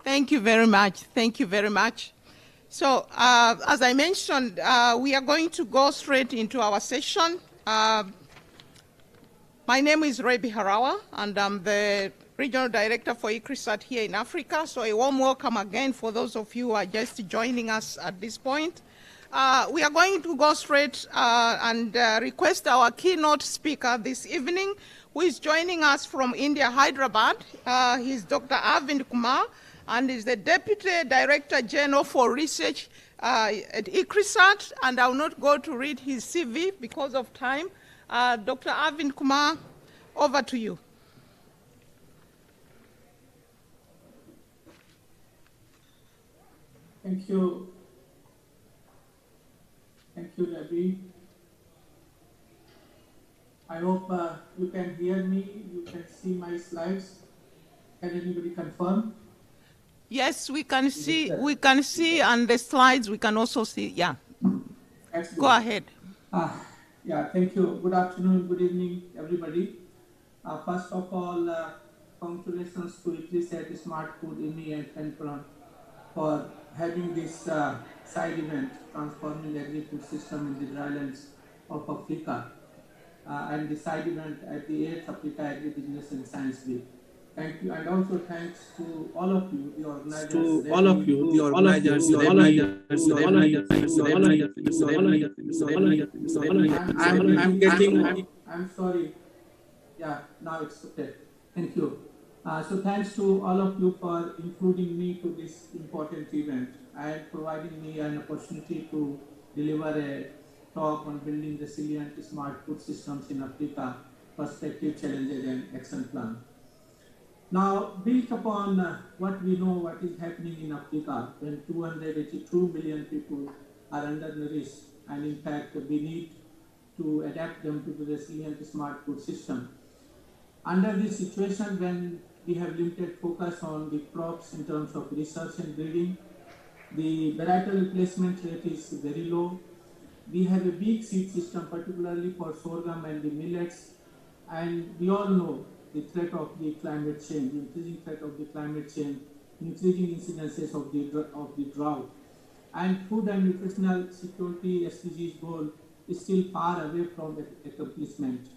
Thank you very much. Thank you very much. So, as I mentioned, we are going to go straight into our session. My name is Rebi Harawa, and I'm the Regional Director for ICRISAT here in Africa. So a warm welcome again for those of you who are just joining us at this point. We are going to go straight and request our keynote speaker this evening, who is joining us from India, Hyderabad. He's Dr. Arvind Kumar, and is the Deputy Director General for Research at ICRISAT, and I will not go to read his CV because of time. Dr. Arvind Kumar, over to you. Thank you. Thank you, Debbie. I hope you can hear me, you can see my slides. Can anybody confirm? Yes, we can see. We can see on the slides. We can also see. Yeah. Excellent. Go ahead. Yeah. Thank you. Good afternoon. Good evening, everybody. First of all, congratulations to ICRISAT, Smart Food, IMI, and FANRPAN for having this side event, Transforming Agri-Food System in the Drylands of Africa, and the side event at the 8th Africa Agri-Business and Science Week. Thank you, and also thanks to all of you, the organizers. To all of you, the organizers. I'm sorry. Yeah, now it's okay. Thank you. So thanks to all of you for including me to this important event and providing me an opportunity to deliver a talk on building resilient smart food systems in Africa, perspective, challenges, and action plan. Now, built upon what we know what is happening in Africa, when 282 million people are undernourished, and in fact we need to adapt them to the resilient smart food system. Under this situation, when we have limited focus on the crops in terms of research and breeding, the varietal replacement rate is very low. We have a weak seed system, particularly for sorghum and the millets, and we all know the threat of the climate change, the increasing threat of the climate change, increasing incidences of the drought, and food and nutritional security SDGs goal is still far away from accomplishment.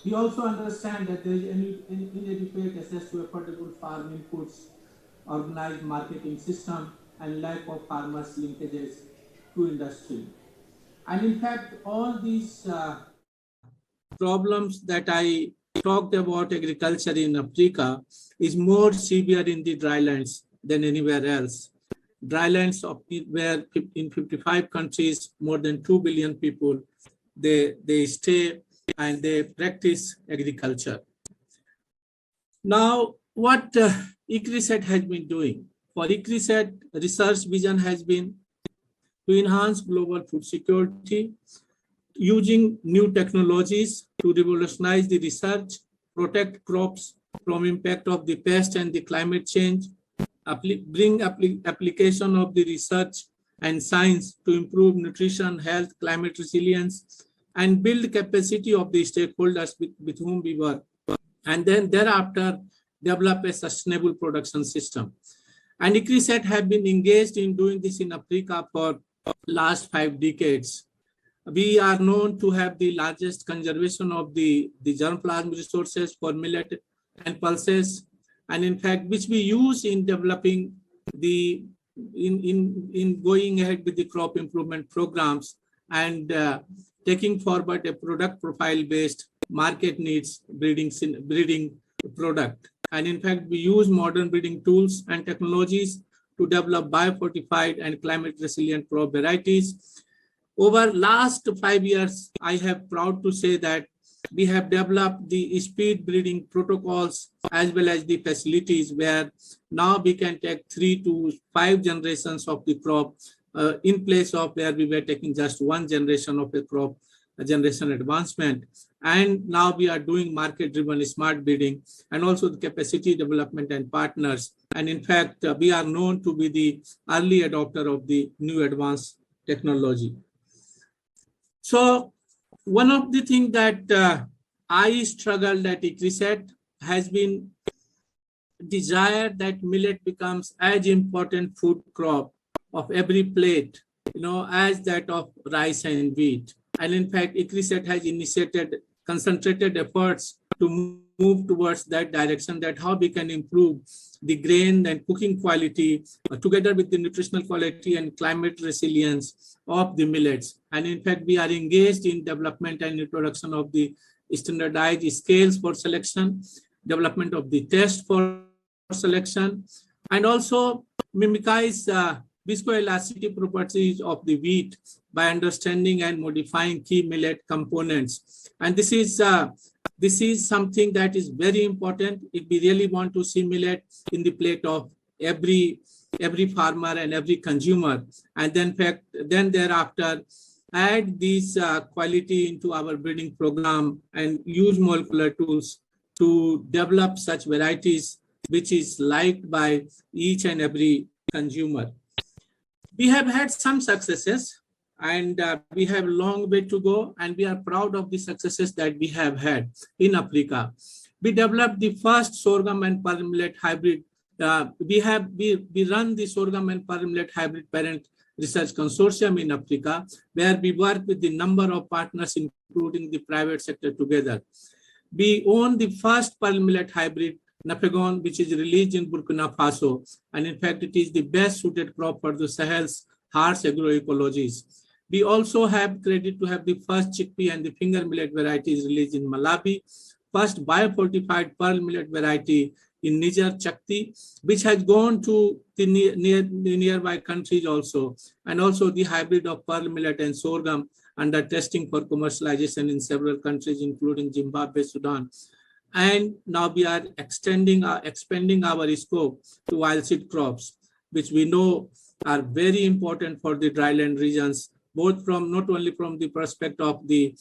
We also understand that there is inadequate access to affordable farm inputs, organized marketing system, and lack of farmers' linkages to industry. And in fact, all these problems that I talked about agriculture in Africa is more severe in the drylands than anywhere else. Drylands where in 55 countries, more than 2 billion people, they stay and they practice agriculture. Now, what ICRISAT has been doing? For ICRISAT, research vision has been to enhance global food security, using new technologies to revolutionize the research, protect crops from impact of the pest and the climate change, bring application of the research and science to improve nutrition, health, climate resilience, and build capacity of the stakeholders with whom we work, and then thereafter develop a sustainable production system. And ICRISAT have been engaged in doing this in Africa for last 5 decades. We are known to have the largest conservation of the germplasm resources for millet and pulses, and in fact, which we use in developing in going ahead with the crop improvement programs and taking forward a product profile based market needs breeding product. And in fact, we use modern breeding tools and technologies to develop biofortified and climate resilient crop varieties. Over last 5 years, I am proud to say that we have developed the speed breeding protocols as well as the facilities where now we can take 3 to 5 generations of the crop in place of where we were taking just 1 generation of a crop, a generation advancement. And now we are doing market-driven smart breeding and also the capacity development and partners. And in fact, we are known to be the early adopter of the new advanced technology. So one of the things that I struggled at ICRISAT has been desire that millet becomes as important food crop of every plate, as that of rice and wheat. And in fact, ICRISAT has initiated concentrated efforts to move towards that direction, that how we can improve the grain and cooking quality together with the nutritional quality and climate resilience of the millets. And in fact, we are engaged in development and introduction of the standardized scales for selection, development of the test for selection, and also mimics viscoelasticity properties of the wheat by understanding and modifying key millet components. And this is something that is very important if we really want to see millet in the plate of every farmer and every consumer. And then thereafter add these quality into our breeding program and use molecular tools to develop such varieties which is liked by each and every consumer. We have had some successes, and we have a long way to go, and we are proud of the successes that we have had in Africa. We developed the first sorghum and pearl millet hybrid. We run the sorghum and pearl millet hybrid parent research consortium in Africa, where we work with the number of partners, including the private sector together. We own the first pearl millet hybrid, Napegon, which is released in Burkina Faso. And in fact, it is the best suited crop for the Sahel's harsh agroecologies. We also have credit to have the first chickpea and the finger millet varieties released in Malawi, first biofortified pearl millet variety in Niger, Chakti, which has gone to the nearby countries also, and also the hybrid of pearl millet and sorghum under testing for commercialization in several countries, including Zimbabwe, Sudan. And now we are expanding our scope to oilseed crops, which we know are very important for the dryland regions, both from not only from the perspective of the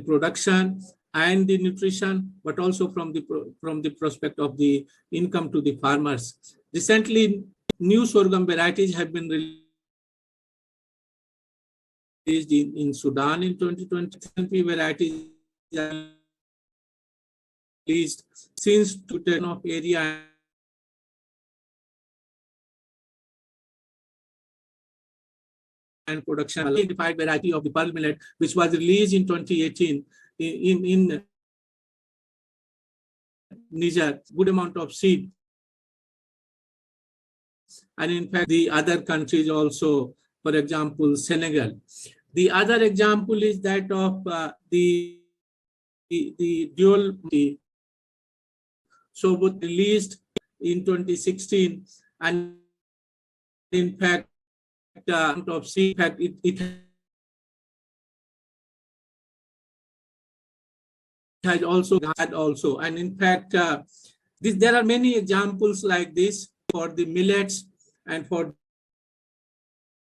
production and the nutrition, but also from the perspective of the income to the farmers. Recently, new sorghum varieties have been released in Sudan in 2020. Varieties are released since 2010 of area and production. Identified variety of the pearl millet, which was released in 2018 in Niger, good amount of seed. And in fact, the other countries also, for example, Senegal. The other example is that of the dual. So both released in 2016, and in fact, of seed, in fact, it has also, and in fact, there are many examples like this for the millets and for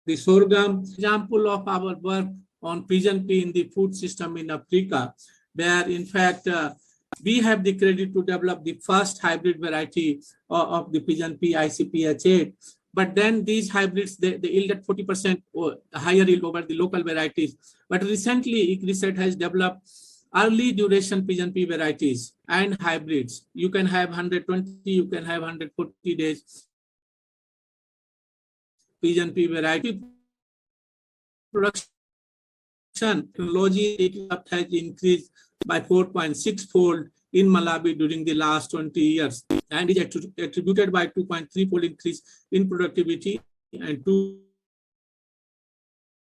the sorghum. Example of our work on pigeon pea in the food system in Africa, where in fact we have the credit to develop the first hybrid variety of the pigeon pea, ICPH8. But then these hybrids, they yield at 40% or higher yield over the local varieties. But recently, ICRISAT has developed early duration pigeon pea varieties and hybrids. You can have 120, you can have 140 days pigeon pea variety. Production technology has increased by 4.6-fold in Malawi during the last 20 years, and is attributed by 2.3-fold increase in productivity and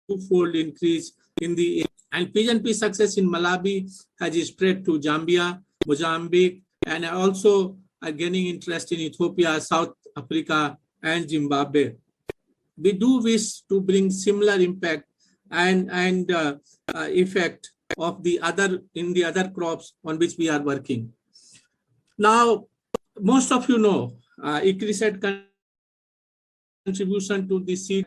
2-fold increase in the. And pigeon pea success in Malawi has spread to Zambia, Mozambique, and also are gaining interest in Ethiopia, South Africa, and Zimbabwe. We do wish to bring similar impact and effect of the other crops on which we are working. Now, most of you know, ICRISAT contribution to the seed.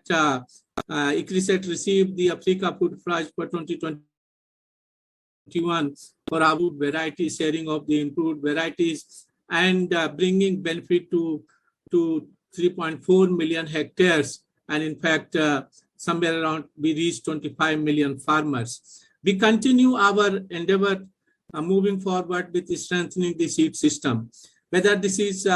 ICRISAT received the Africa Food Prize for 2021 for our variety sharing of the improved varieties and bringing benefit to 3.4 million hectares. And in fact, somewhere around we reached 25 million farmers. We continue our endeavor moving forward with strengthening the seed system, whether this is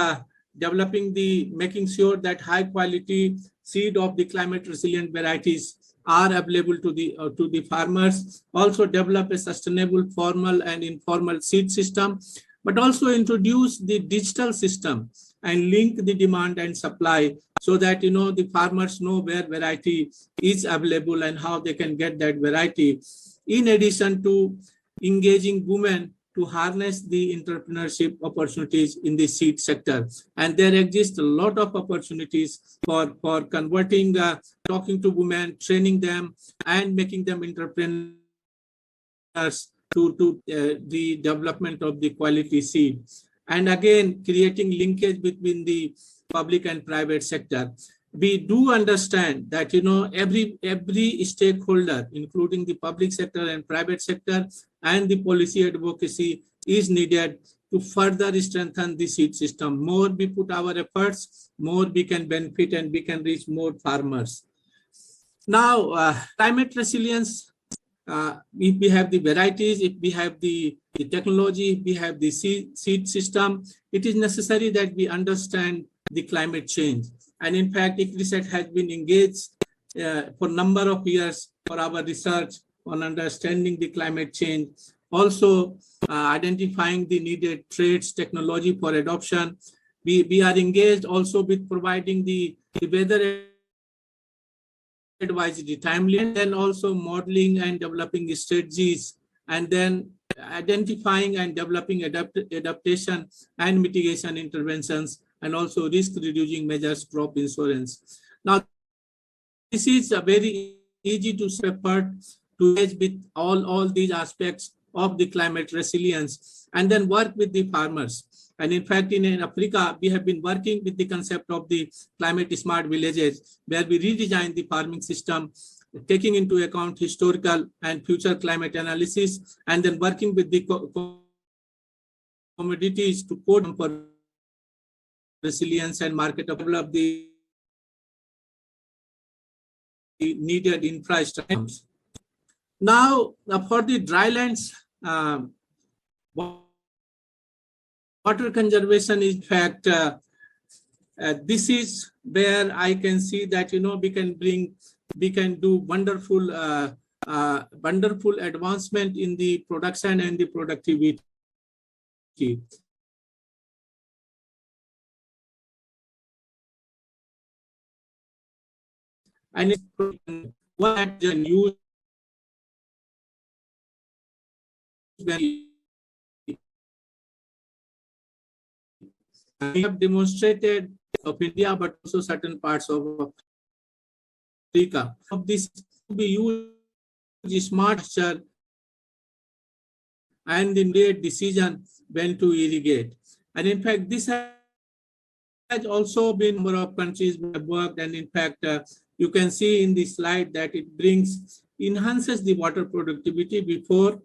making sure that high quality seed of the climate resilient varieties are available to the farmers. Also develop a sustainable formal and informal seed system, but also introduce the digital system and link the demand and supply so that the farmers know where variety is available and how they can get that variety. In addition to engaging women to harness the entrepreneurship opportunities in the seed sector. And there exist a lot of opportunities for converting, talking to women, training them, and making them entrepreneurs to the development of the quality seed. And again, creating linkage between the public and private sector. We do understand that every stakeholder, including the public sector and private sector, and the policy advocacy is needed to further strengthen the seed system. More we put our efforts, more we can benefit and we can reach more farmers. Now, climate resilience, if we have the varieties, if we have the technology, if we have the seed system, it is necessary that we understand the climate change. And in fact, ICRISAT has been engaged for a number of years for our research on understanding the climate change, also identifying the needed traits, technology for adoption. We are engaged also with providing the weather advisory timely, and then also modeling and developing strategies, and then identifying and developing adaptation and mitigation interventions, and also risk reducing measures, crop insurance. Now, this is a very easy to effort to engage with all these aspects of the climate resilience and then work with the farmers. And in fact, in Africa, we have been working with the concept of the climate smart villages, where we redesign the farming system, taking into account historical and future climate analysis, and then working with the commodities to code for resilience and market develop the needed infrastructure. Now, for the drylands, water conservation is in fact, this is where I can see that we can do wonderful wonderful advancement in the production and the productivity. And what can use we have demonstrated of India, but also certain parts of Africa. Of this we use smart structure and the immediate decision when to irrigate. And in fact, this has also been a number of countries have worked, and in fact, you can see in the slide that it enhances the water productivity before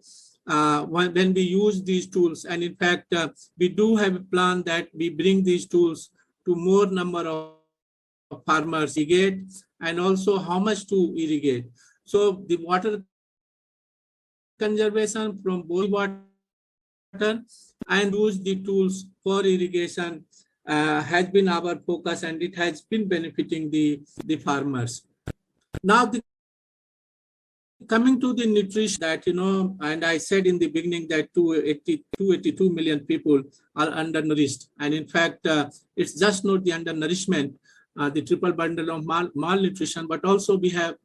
when we use these tools. And in fact, we do have a plan that we bring these tools to more number of farmers irrigate, and also how much to irrigate. So the water conservation from both water and use the tools for irrigation has been our focus, and it has been benefiting the farmers. Now, coming to the nutrition, that and I said in the beginning that 282 million people are undernourished, and in fact, it's just not the undernourishment, the triple bundle of malnutrition, but also we are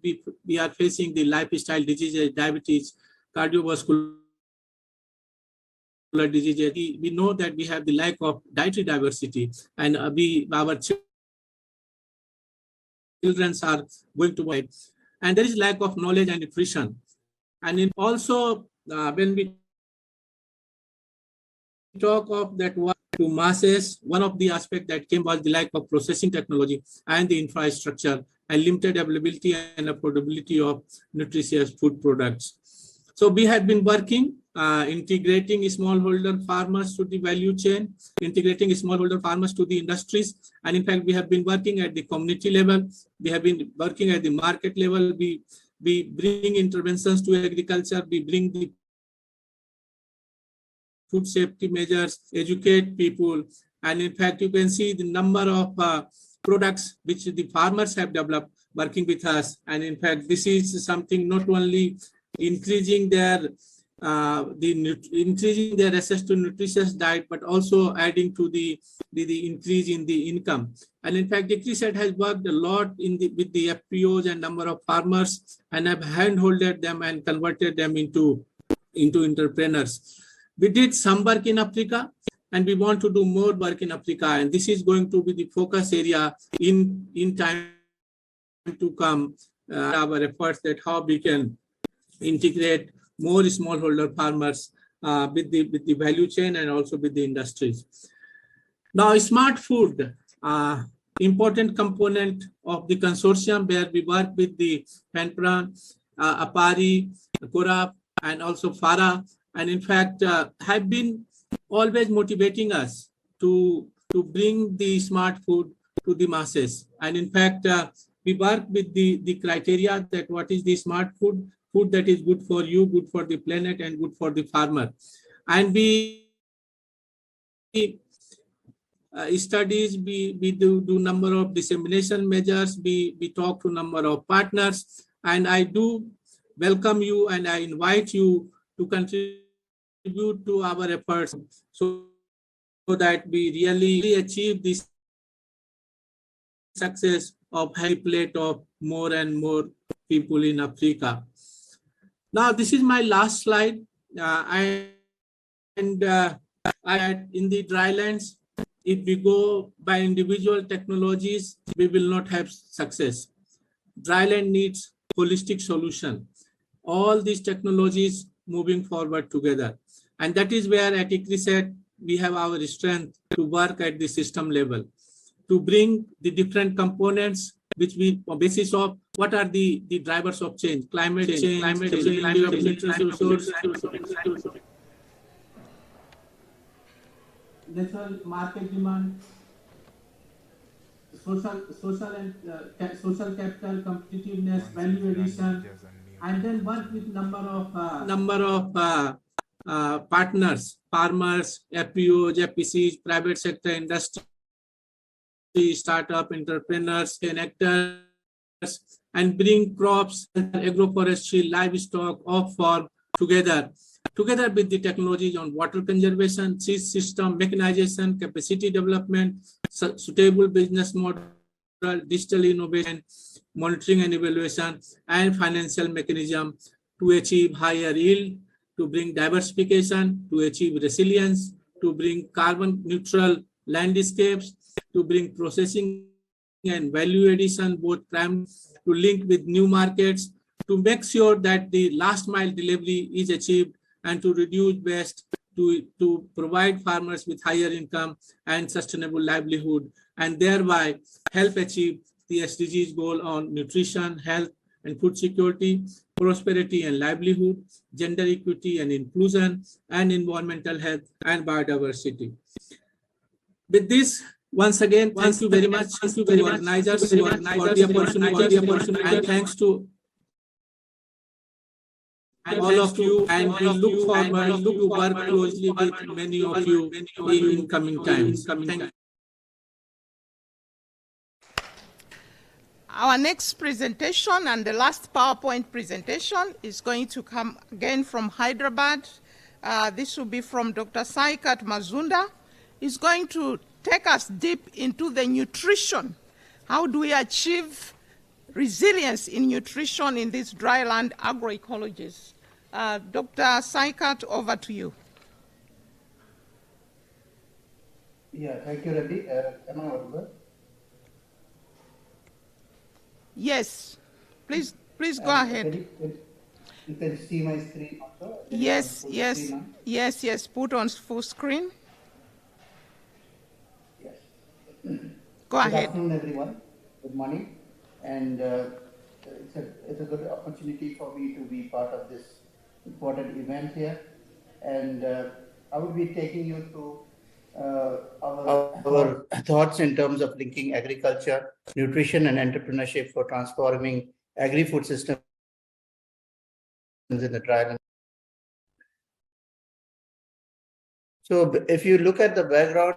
facing the lifestyle diseases, diabetes, cardiovascular diseases. We know that we have the lack of dietary diversity, and our children are going to wait. And there is lack of knowledge and nutrition. And also, when we talk of that to masses, one of the aspects that came was the lack of processing technology and the infrastructure, and limited availability and affordability of nutritious food products. So we have been working, integrating smallholder farmers to the value chain, integrating smallholder farmers to the industries. And in fact, we have been working at the community level. We have been working at the market level. We bring interventions to agriculture. We bring the food safety measures, educate people, And in fact, you can see the number of products which the farmers have developed working with us. And in fact, this is something not only increasing their increasing their access to nutritious diet, but also adding to the increase in the income. And in fact, ICRISAT has worked a lot with the FPOs and number of farmers, and have handholded them and converted them into entrepreneurs. We did some work in Africa, and we want to do more work in Africa, and this is going to be the focus area in time to come. Our efforts that how we can integrate more smallholder farmers with the value chain and also with the industries. Now, smart food, important component of the consortium where we work with the FANRPAN, APARI, CORAP, and also FARA, and in fact have been always motivating us to bring the smart food to the masses. And in fact, we work with the criteria that what is the smart food that is good for you, good for the planet, and good for the farmer. And we studies, we do number of dissemination measures, we talk to number of partners, and I do welcome you and I invite you to contribute to our efforts so that we really achieve this success of high plate of more and more people in Africa. Now, this is my last slide. I in the drylands, if we go by individual technologies, we will not have success. Dryland needs holistic solution. All these technologies moving forward together. And that is where at ICRISAT, we have our strength to work at the system level, to bring the different components which we, on basis of what are the drivers of change, climate change, natural market demand, social capital, competitiveness, value addition, and then work with number of partners, farmers, FPOs, FPCs, private sector, industry, startup, entrepreneurs, connectors, and bring crops, agroforestry, livestock, off-farm together with the technologies on water conservation, seed system, mechanization, capacity development, suitable business model, digital innovation, monitoring and evaluation, and financial mechanism to achieve higher yield, to bring diversification, to achieve resilience, to bring carbon neutral landscapes, to bring processing and value addition, both prime, to link with new markets, to make sure that the last mile delivery is achieved, and to reduce waste, to provide farmers with higher income and sustainable livelihood, and thereby help achieve the SDGs goal on nutrition, health and food security, prosperity and livelihood, gender equity and inclusion, and environmental health and biodiversity. With this, once again, thank you very much to the organizers for the opportunity, and thanks to all of you, and we look forward to work closely with many of you in coming times. Our next presentation and the last PowerPoint presentation is going to come again from Hyderabad. This will be from Dr. Saikat Mazunda. He's going to take us deep into the nutrition. How do we achieve resilience in nutrition in these dryland agroecologies? Dr. Saikat, over to you. Yeah, thank you, Reddy. Am I audible? Yes, please go ahead. You can see my screen also? Yes. Put on full screen. Yes. Go ahead. Good afternoon, everyone. Good morning. And it's a good opportunity for me to be part of this important event here. And I will be taking you through our thoughts in terms of linking agriculture, nutrition, and entrepreneurship for transforming agri-food systems in the dryland. So if you look at the background,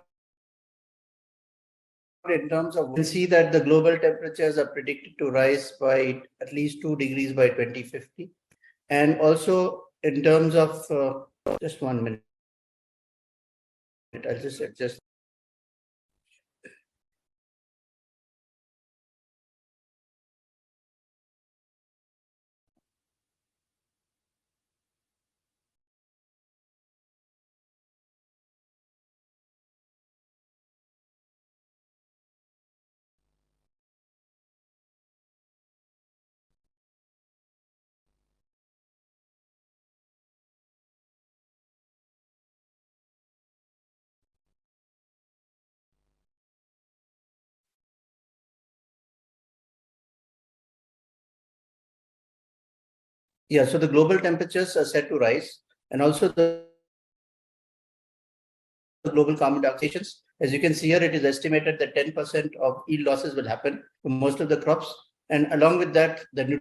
in terms of, we'll see that the global temperatures are predicted to rise by at least 2 degrees by 2050. And also in terms of, just 1 minute, I'll just adjust. Yeah, so the global temperatures are set to rise, and also the global carbon dioxide. As you can see here, it is estimated that 10% of yield losses will happen to most of the crops, and along with that, the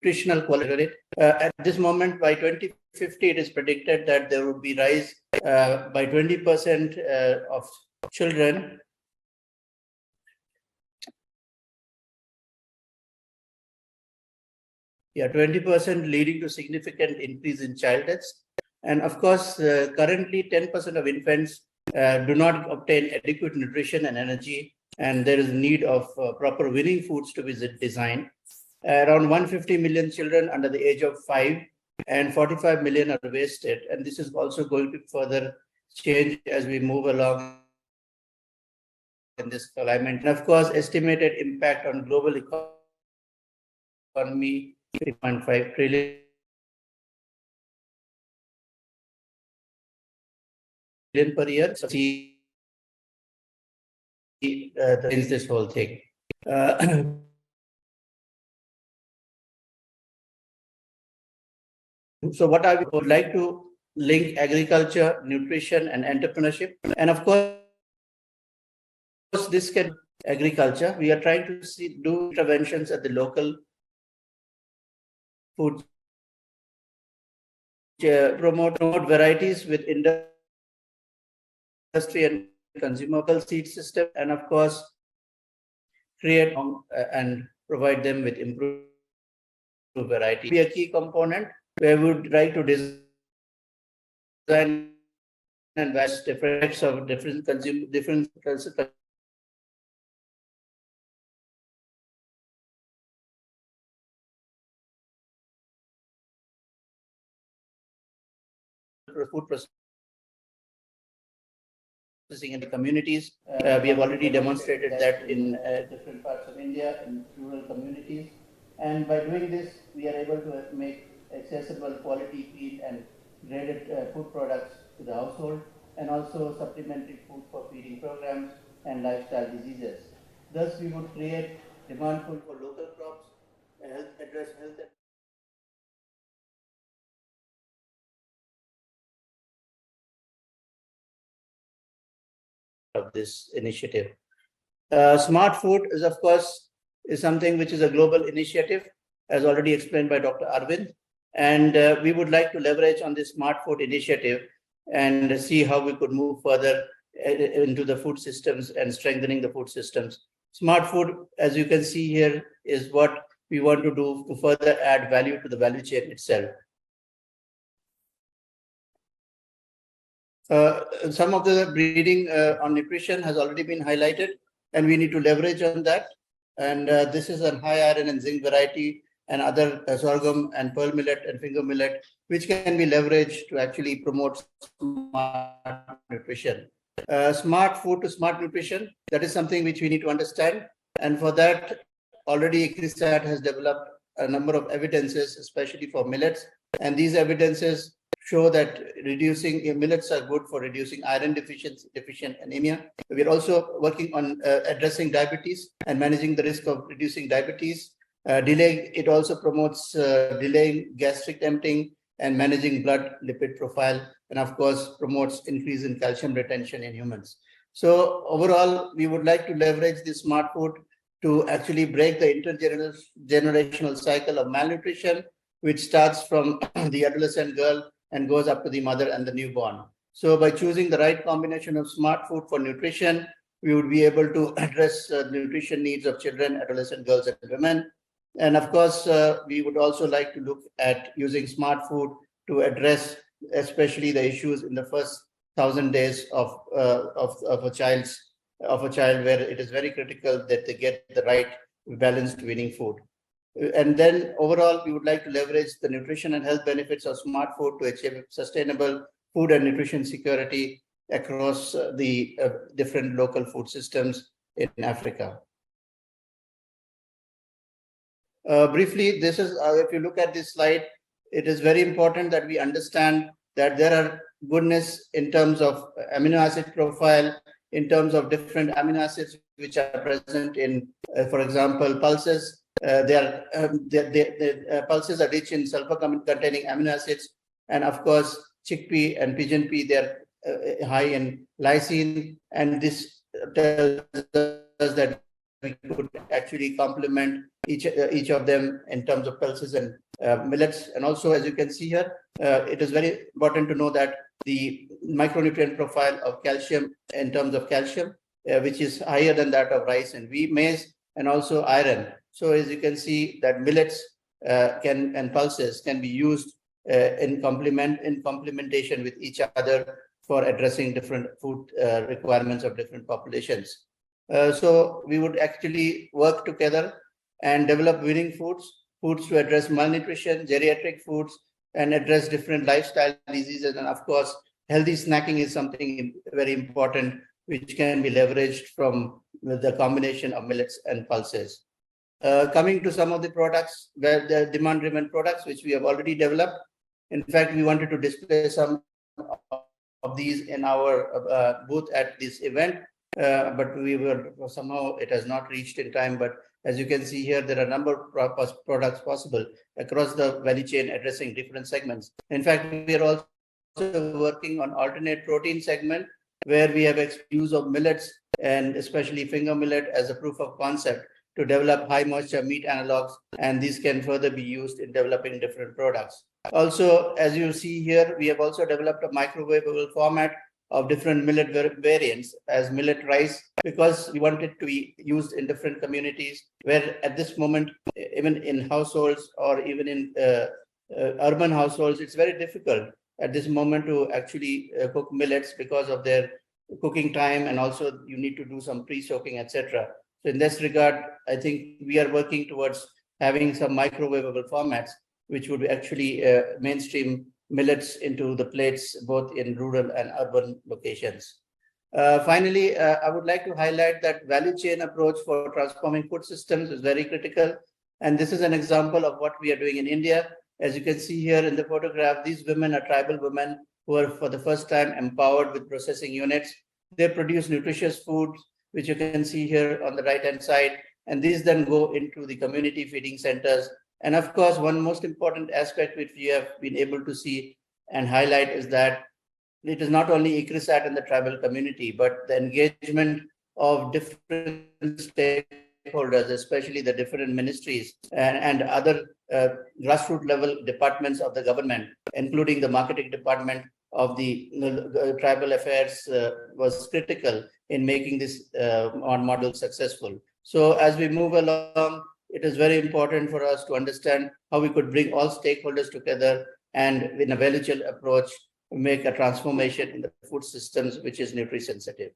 nutritional quality. At this moment, by 2050, it is predicted that there will be rise by 20% of children. Yeah, 20%, leading to significant increase in child deaths. And of course, currently 10% of infants do not obtain adequate nutrition and energy, and there is need of proper winning foods to be designed. Around 150 million children under the age of 5 and 45 million are wasted. And this is also going to further change as we move along in this climate. And of course, estimated impact on global economy, 3.5 trillion per year. So see this whole thing. So what I would like to link agriculture, nutrition, and entrepreneurship. And of course, this can agriculture. We are trying to do interventions at the local food, promote varieties with industry and consumable seed system, and of course, create and provide them with improved variety. Be a key component where we would try to design and vast different of different food processing in the communities. We have already demonstrated that in different parts of India, in rural communities. And by doing this, we are able to make accessible quality feed and graded food products to the household, and also supplementary food for feeding programs and lifestyle diseases. Thus, we would create demand pull for local crops, address health of this initiative. Smart food is, of course, is something which is a global initiative, as already explained by Dr. Arvind. And we would like to leverage on this smart food initiative and see how we could move further into the food systems and strengthening the food systems. Smart food, as you can see here, is what we want to do to further add value to the value chain itself. Some of the breeding on nutrition has already been highlighted, and we need to leverage on that. And this is a high iron and zinc variety and other sorghum and pearl millet and finger millet, which can be leveraged to actually promote smart nutrition. Smart food to smart nutrition, that is something which we need to understand. And for that, already ICRISAT has developed a number of evidences, especially for millets. And these evidences show that reducing millets are good for reducing iron deficient anemia. We are also working on addressing diabetes and managing the risk of reducing diabetes. It also promotes delaying gastric emptying and managing blood lipid profile, and of course promotes increase in calcium retention in humans. So overall, we would like to leverage this smart food to actually break the intergenerational cycle of malnutrition, which starts from the adolescent girl and goes up to the mother and the newborn. So by choosing the right combination of smart food for nutrition, we would be able to address the nutrition needs of children, adolescent girls, and women. And of course, we would also like to look at using smart food to address especially the issues in the first 1,000 days of a child, where it is very critical that they get the right balanced winning food. And then overall, we would like to leverage the nutrition and health benefits of smart food to achieve sustainable food and nutrition security across the different local food systems in Africa. Briefly, this is, if you look at this slide, it is very important that we understand that there are goodness in terms of amino acid profile, in terms of different amino acids which are present in, for example, pulses. Pulses are rich in sulfur-containing amino acids, and of course, chickpea and pigeon pea, they're high in lysine, and this tells us that we could actually complement each of them in terms of pulses and millets. And also, as you can see here, it is very important to know that the micronutrient profile of calcium in terms of calcium, which is higher than that of rice and wheat, maize, and also iron. So as you can see that millets and pulses can be used in complementation with each other for addressing different food requirements of different populations. So we would actually work together and develop winning foods to address malnutrition, geriatric foods, and address different lifestyle diseases. And of course, healthy snacking is something very important, which can be leveraged from the combination of millets and pulses. Coming to some of the products, the demand-driven products, which we have already developed. In fact, we wanted to display some of these in our booth at this event, but somehow it has not reached in time. But as you can see here, there are a number of products possible across the value chain addressing different segments. In fact, we are also working on alternate protein segment, where we have use of millets and especially finger millet as a proof of concept to develop high moisture meat analogs, and these can further be used in developing different products. Also, as you see here, we have also developed a microwavable format of different millet variants as millet rice, because we want it to be used in different communities where at this moment, even in households or even in urban households, it's very difficult at this moment to actually cook millets because of their cooking time, and also you need to do some pre-soaking, etc. So in this regard, I think we are working towards having some microwavable formats which would actually mainstream millets into the plates both in rural and urban locations. Finally, I would like to highlight that value chain approach for transforming food systems is very critical. And this is an example of what we are doing in India. As you can see here in the photograph, these women are tribal women who are for the first time empowered with processing units. They produce nutritious foods, which you can see here on the right-hand side. And these then go into the community feeding centers. And of course, one most important aspect which we have been able to see and highlight is that it is not only ICRISAT and the tribal community, but the engagement of different stakeholders, especially the different ministries and other grassroots level departments of the government, including the marketing department of the tribal affairs, was critical in making this model successful. So as we move along, it is very important for us to understand how we could bring all stakeholders together and in a value chain approach, make a transformation in the food systems, which is nutri-sensitive.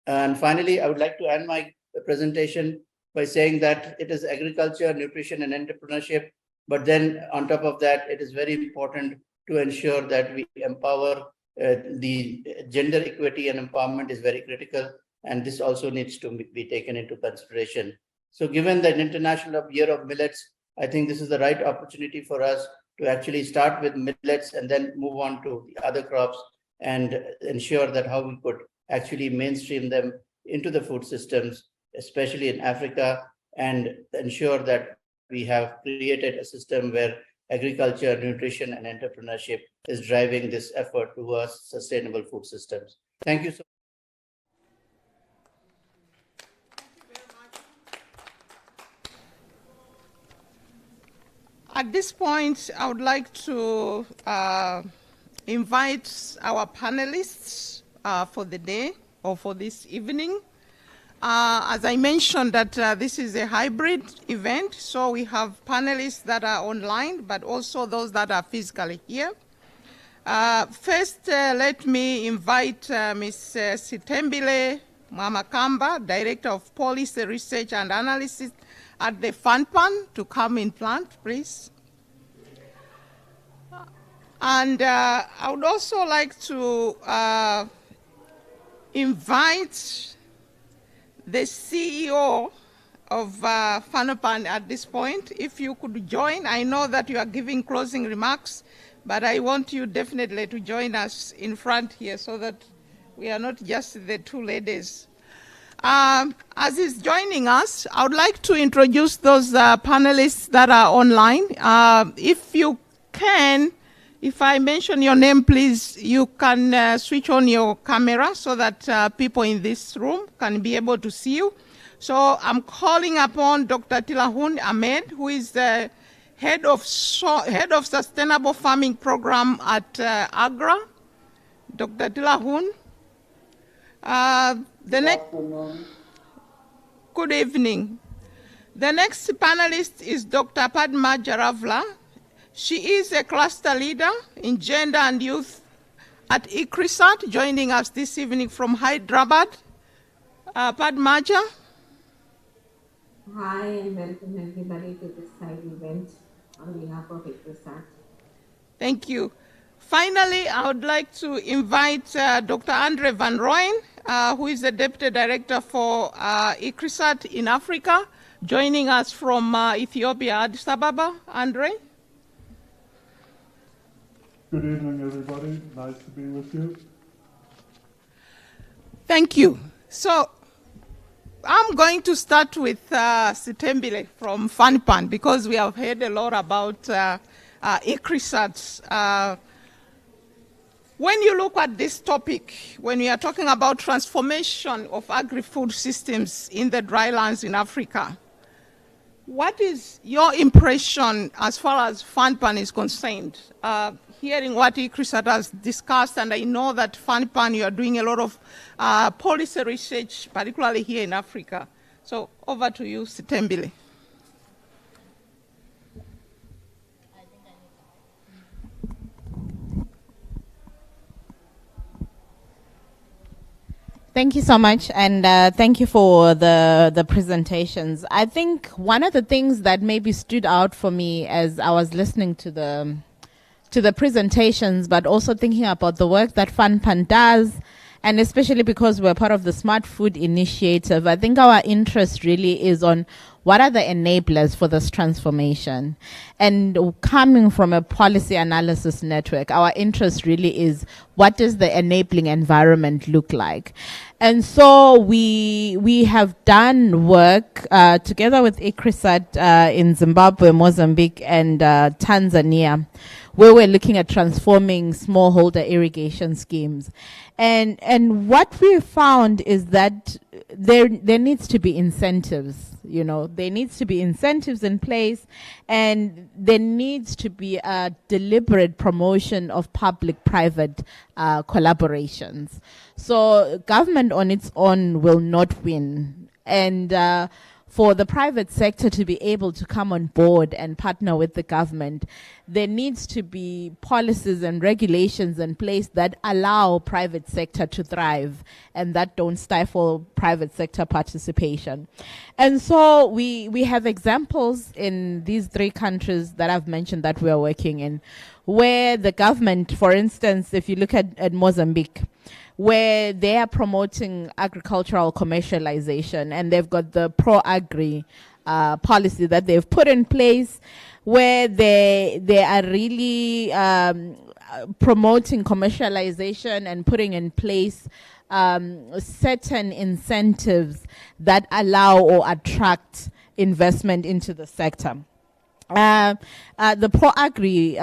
And finally, I would like to end my presentation by saying that it is agriculture, nutrition, and entrepreneurship. But then on top of that, it is very important to ensure that we empower the gender equity, and empowerment is very critical. And this also needs to be taken into consideration. So given the International Year of Millets, I think this is the right opportunity for us to actually start with millets and then move on to the other crops and ensure that how we could actually mainstream them into the food systems, especially in Africa, and ensure that we have created a system where agriculture, nutrition, and entrepreneurship is driving this effort towards sustainable food systems. Thank you so much. At this point, I would like to invite our panelists for the day. or for this evening. As I mentioned that this is a hybrid event, so we have panelists that are online, but also those that are physically here. First, let me invite Ms. Sitembile Mwamakamba, Director of Policy Research and Analysis at the FANRPAN, to come in front, please. And I would also like to invite the CEO of FANRPAN at this point, if you could join. I know that you are giving closing remarks, but I want you definitely to join us in front here so that we are not just the two ladies. As is joining us, I would like to introduce those panelists that are online. If you can, if I mention your name, please, you can switch on your camera so that people in this room can be able to see you. So I'm calling upon Dr. Tilahun Ahmed, who is the head of Sustainable Farming Program at AGRA. Dr. Tilahun. Good evening. The next panelist is Dr. Padma Jaravla. She is a cluster leader in gender and youth at ICRISAT, joining us this evening from Hyderabad. Padmaja. Hi, and welcome everybody to this side event on behalf of ICRISAT. Thank you. Finally, I would like to invite Dr. Andre Van Rooyen, who is the Deputy Director for ICRISAT in Africa, joining us from Ethiopia, Addis Ababa. Andre? Good evening, everybody. Nice to be with you. Thank you. So I'm going to start with Sitembile from FANRPAN, because we have heard a lot about ICRISAT. When you look at this topic, when we are talking about transformation of agri-food systems in the drylands in Africa, what is your impression as far as FANRPAN is concerned? Hearing what ICRISAT has discussed, and I know that FANRPAN, you are doing a lot of policy research, particularly here in Africa. So over to you, Sitembile. Thank you so much, and thank you for the presentations. I think one of the things that maybe stood out for me as I was listening to the presentations, but also thinking about the work that FANRPAN does, and especially because we're part of the Smart Food Initiative, I think our interest really is on what are the enablers for this transformation. And coming from a policy analysis network, our interest really is what does the enabling environment look like? And so we have done work together with ICRISAT in Zimbabwe, Mozambique, and Tanzania, where we're looking at transforming smallholder irrigation schemes. And what we found is that there needs to be incentives. You know, there needs to be incentives in place, and there needs to be a deliberate promotion of public-private collaborations. So government on its own will not win. And for the private sector to be able to come on board and partner with the government, there needs to be policies and regulations in place that allow private sector to thrive and that don't stifle private sector participation. And so we have examples in these three countries that I've mentioned that we are working in, where the government, for instance, if you look at Mozambique, where they are promoting agricultural commercialization, and they've got the pro-agri policy that they've put in place, where they are really promoting commercialization and putting in place certain incentives that allow or attract investment into the sector. The pro-agri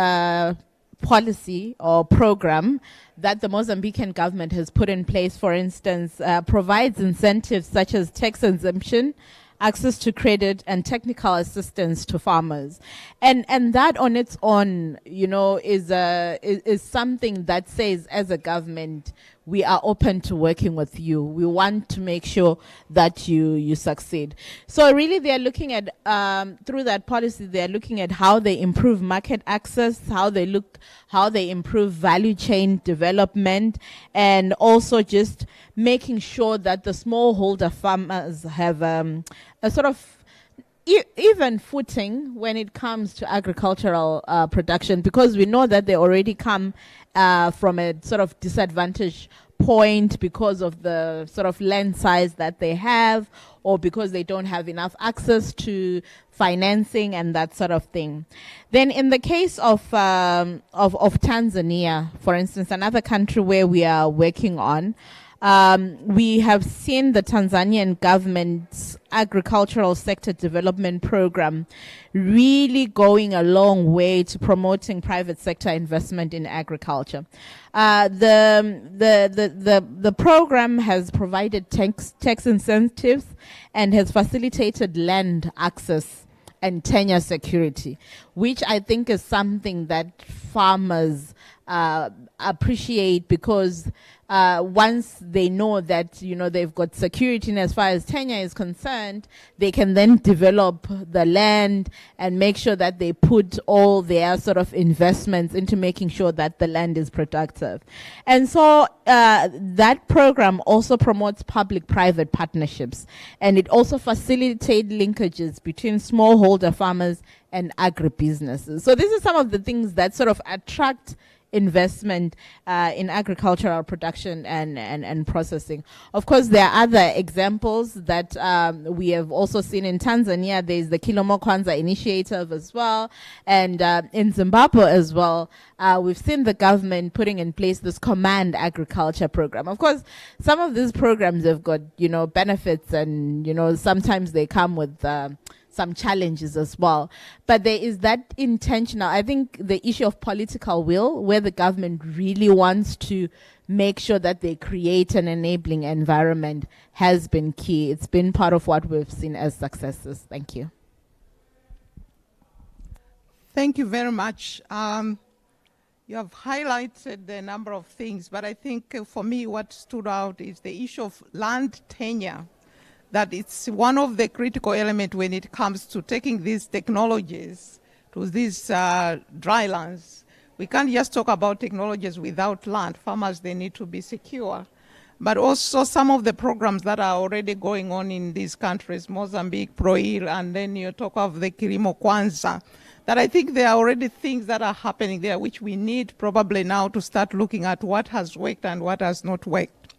policy or program that the Mozambican government has put in place, for instance, provides incentives such as tax exemption, access to credit, and technical assistance to farmers. And that on its own, you know, is something that says, as a government, we are open to working with you. We want to make sure that you succeed. So really they are looking at, through that policy, they are looking at how they improve market access, how they improve value chain development, and also just making sure that the smallholder farmers have a sort of even footing when it comes to agricultural production, because we know that they already come from a sort of disadvantaged point because of the sort of land size that they have, or because they don't have enough access to financing and that sort of thing. Then in the case of Tanzania, for instance, another country where we are working on, we have seen the Tanzanian government's agricultural sector development program really going a long way to promoting private sector investment in agriculture. The program has provided tax incentives and has facilitated land access and tenure security, which I think is something that farmers appreciate, because once they know that, you know, they've got security, and as far as tenure is concerned, they can then develop the land and make sure that they put all their sort of investments into making sure that the land is productive. And so that program also promotes public-private partnerships, and it also facilitates linkages between smallholder farmers and agribusinesses. So this is some of the things that sort of attract investment in agricultural production and processing. Of course, there are other examples that we have also seen in Tanzania. There's the Kilimo Kwanza initiative as well, and in Zimbabwe as well, we've seen the government putting in place this command agriculture program. Of course, some of these programs have got, you know, benefits, and, you know, sometimes they come with some challenges as well. But there is that intentional, I think the issue of political will, where the government really wants to make sure that they create an enabling environment, has been key. It's been part of what we've seen as successes. Thank you. Thank you very much. You have highlighted the number of things, but I think for me what stood out is the issue of land tenure, that it's one of the critical elements when it comes to taking these technologies to these dry lands. We can't just talk about technologies without land. Farmers, they need to be secure. But also some of the programs that are already going on in these countries, Mozambique, Proil, and then you talk of the Kilimo Kwanza, that I think there are already things that are happening there which we need probably now to start looking at what has worked and what has not worked.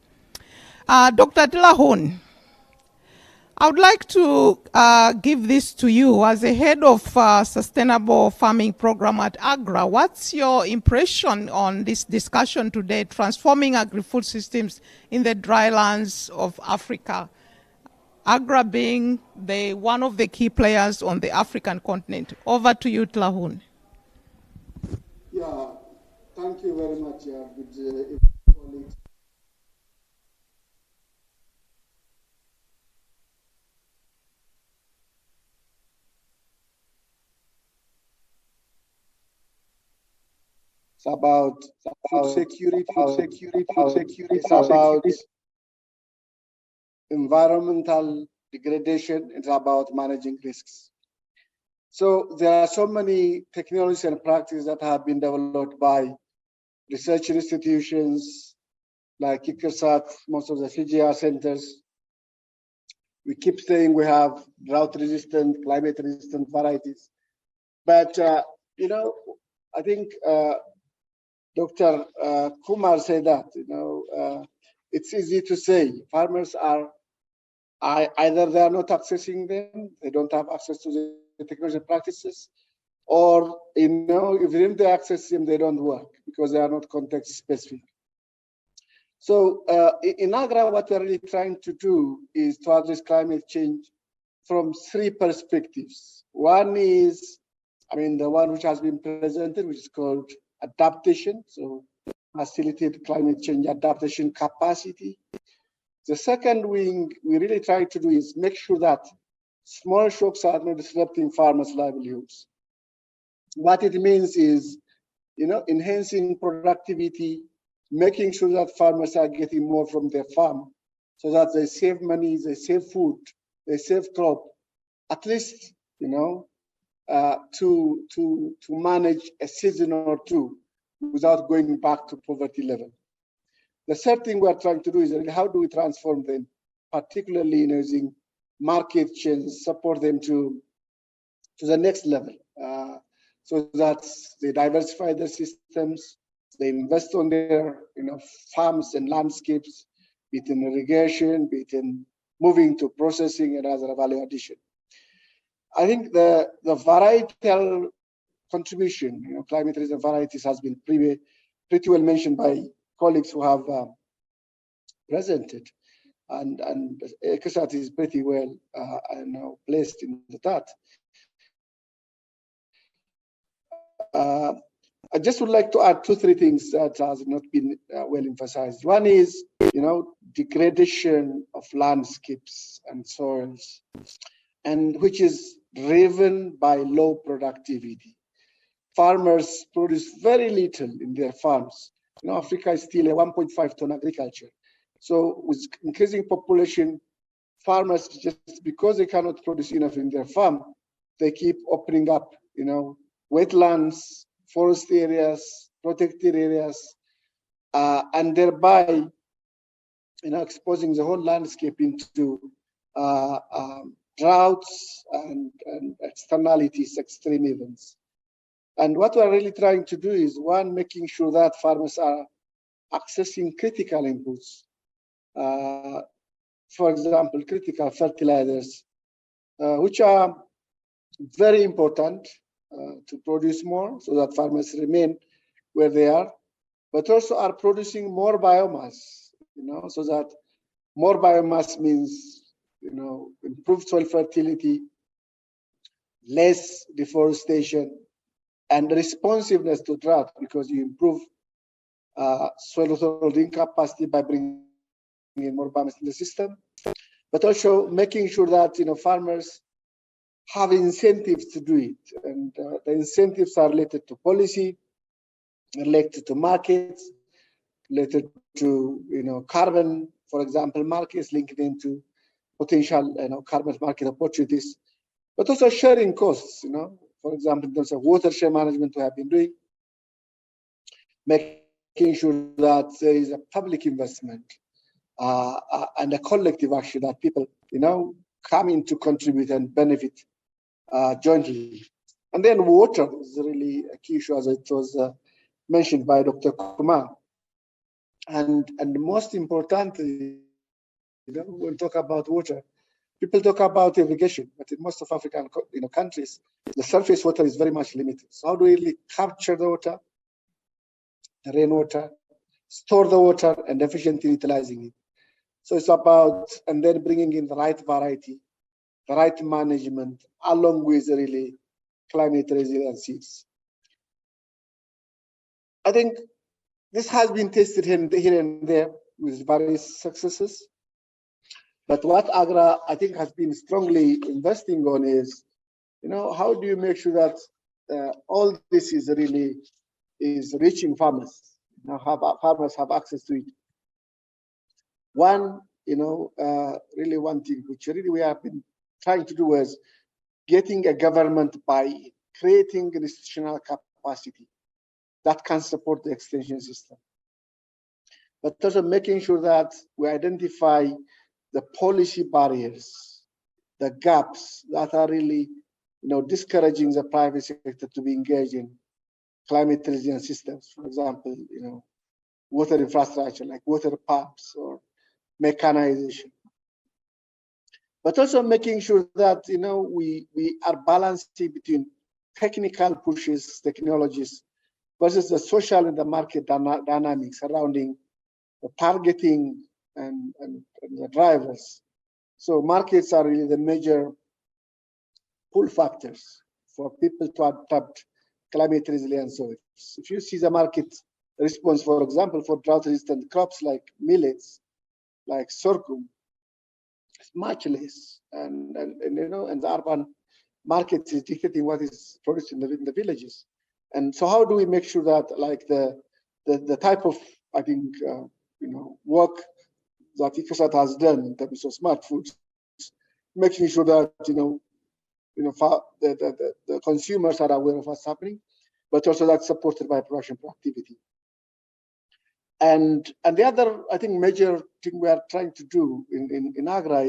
Dr. Tilahun, I would like to give this to you as a head of sustainable farming program at AGRA. What's your impression on this discussion today, transforming agri-food systems in the dry lands of Africa? AGRA being one of the key players on the African continent. Over to you, Tilahun. Yeah, thank you very much, good colleagues. It's about food security, it's about environmental degradation, it's about managing risks. So there are so many technologies and practices that have been developed by research institutions like ICRISAT, most of the CGR centers. We keep saying we have drought-resistant, climate-resistant varieties. But, you know, I think Dr. Kumar said that, you know, it's easy to say farmers are either they are not accessing them, they don't have access to the technology practices, or, you know, even if they access them, they don't work because they are not context specific. So in AGRA, what we're really trying to do is to address climate change from three perspectives. One is, I mean, the one which has been presented, which is called adaptation, so facilitate climate change adaptation capacity. The second wing we really try to do is make sure that small shocks are not disrupting farmers' livelihoods. What it means is, you know, enhancing productivity making sure that farmers are getting more from their farm so that they save money, they save food, they save crop, at least, you know, to manage a season or two without going back to poverty level. The third thing we are trying to do is how do we transform them, particularly using market change, support them to the next level, so that they diversify their systems, they invest on their farms and landscapes, be it in irrigation, be it in moving to processing and other value addition. I think the varietal contribution, climate resistant varieties has been pretty well mentioned by colleagues who have presented, and ICRISAT is pretty well placed in that. I just would like to add 2-3 things that has not been well emphasized. One is, degradation of landscapes and soils, and which is driven by low productivity. Farmers produce very little in their farms. Africa is still a 1.5 ton agriculture. So with increasing population, farmers, just because they cannot produce enough in their farm, they keep opening up, wetlands, forest areas, protected areas, and thereby, exposing the whole landscape into droughts and externalities, extreme events. And what we're really trying to do is, one, making sure that farmers are accessing critical inputs. For example, critical fertilizers, which are very important to produce more so that farmers remain where they are, but also are producing more biomass, so that more biomass means, improved soil fertility, less deforestation, and responsiveness to drought, because you improve soil holding capacity by bringing in more biomass in the system, but also making sure that farmers have incentives to do it, and the incentives are related to policy, related to markets, related to carbon, for example, markets linked into potential carbon market opportunities, but also sharing costs. For example, in terms of watershed management, we have been doing, making sure that there is a public investment and a collective action that people come in to contribute and benefit jointly. And then water is really a key issue, as it was mentioned by Dr. Kumar. And most importantly, when we talk about water, people talk about irrigation, but in most of African countries, the surface water is very much limited. So how do we really capture the water, the rainwater, store the water, and efficiently utilizing it? So it's about, and then bringing in the right variety, the right management, along with really climate resilient seeds. I think this has been tested here and there with various successes. But what AGRA, I think, has been strongly investing on is, how do you make sure that all this is really reaching farmers? Farmers have access to it. One, really one thing which really we have been trying to do is getting a government by creating an institutional capacity that can support the extension system, but also making sure that we identify the policy barriers, the gaps that are really, discouraging the private sector to be engaged in climate resilient systems. For example, water infrastructure like water pumps or mechanization. But also making sure that, we are balancing between technical pushes, technologies, versus the social and the market dynamics surrounding the targeting and the drivers. So markets are really the major pull factors for people to adopt climate resilient soils. If you see the market response, for example, for drought-resistant crops like millets, like sorghum, it's much less, and the urban market is dictating what is produced in the villages. And so, how do we make sure that, like the type of I think, work that ICRISAT has done in terms of smart foods, making sure that, the consumers are aware of what's happening, but also that's supported by production productivity. And the other, I think, major thing we are trying to do in AGRA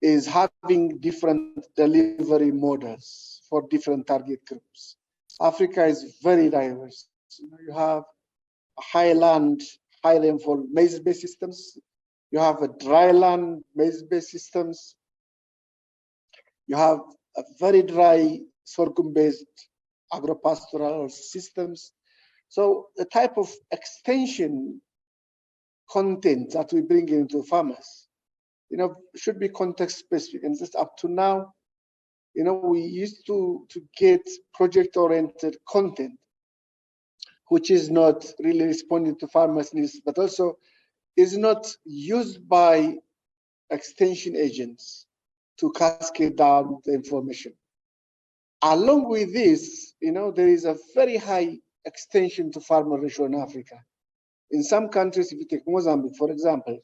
is having different delivery models for different target groups. Africa is very diverse. You have highland, high rainfall maize-based systems. You have a dryland maize-based systems. You have a very dry sorghum-based agropastoral systems. So the type of extension content that we bring into farmers, should be context specific. And just up to now, we used to get project-oriented content, which is not really responding to farmers' needs, but also is not used by extension agents to cascade down the information. Along with this, there is a very high extension to farmer ratio in Africa. In some countries, if you take Mozambique, for example,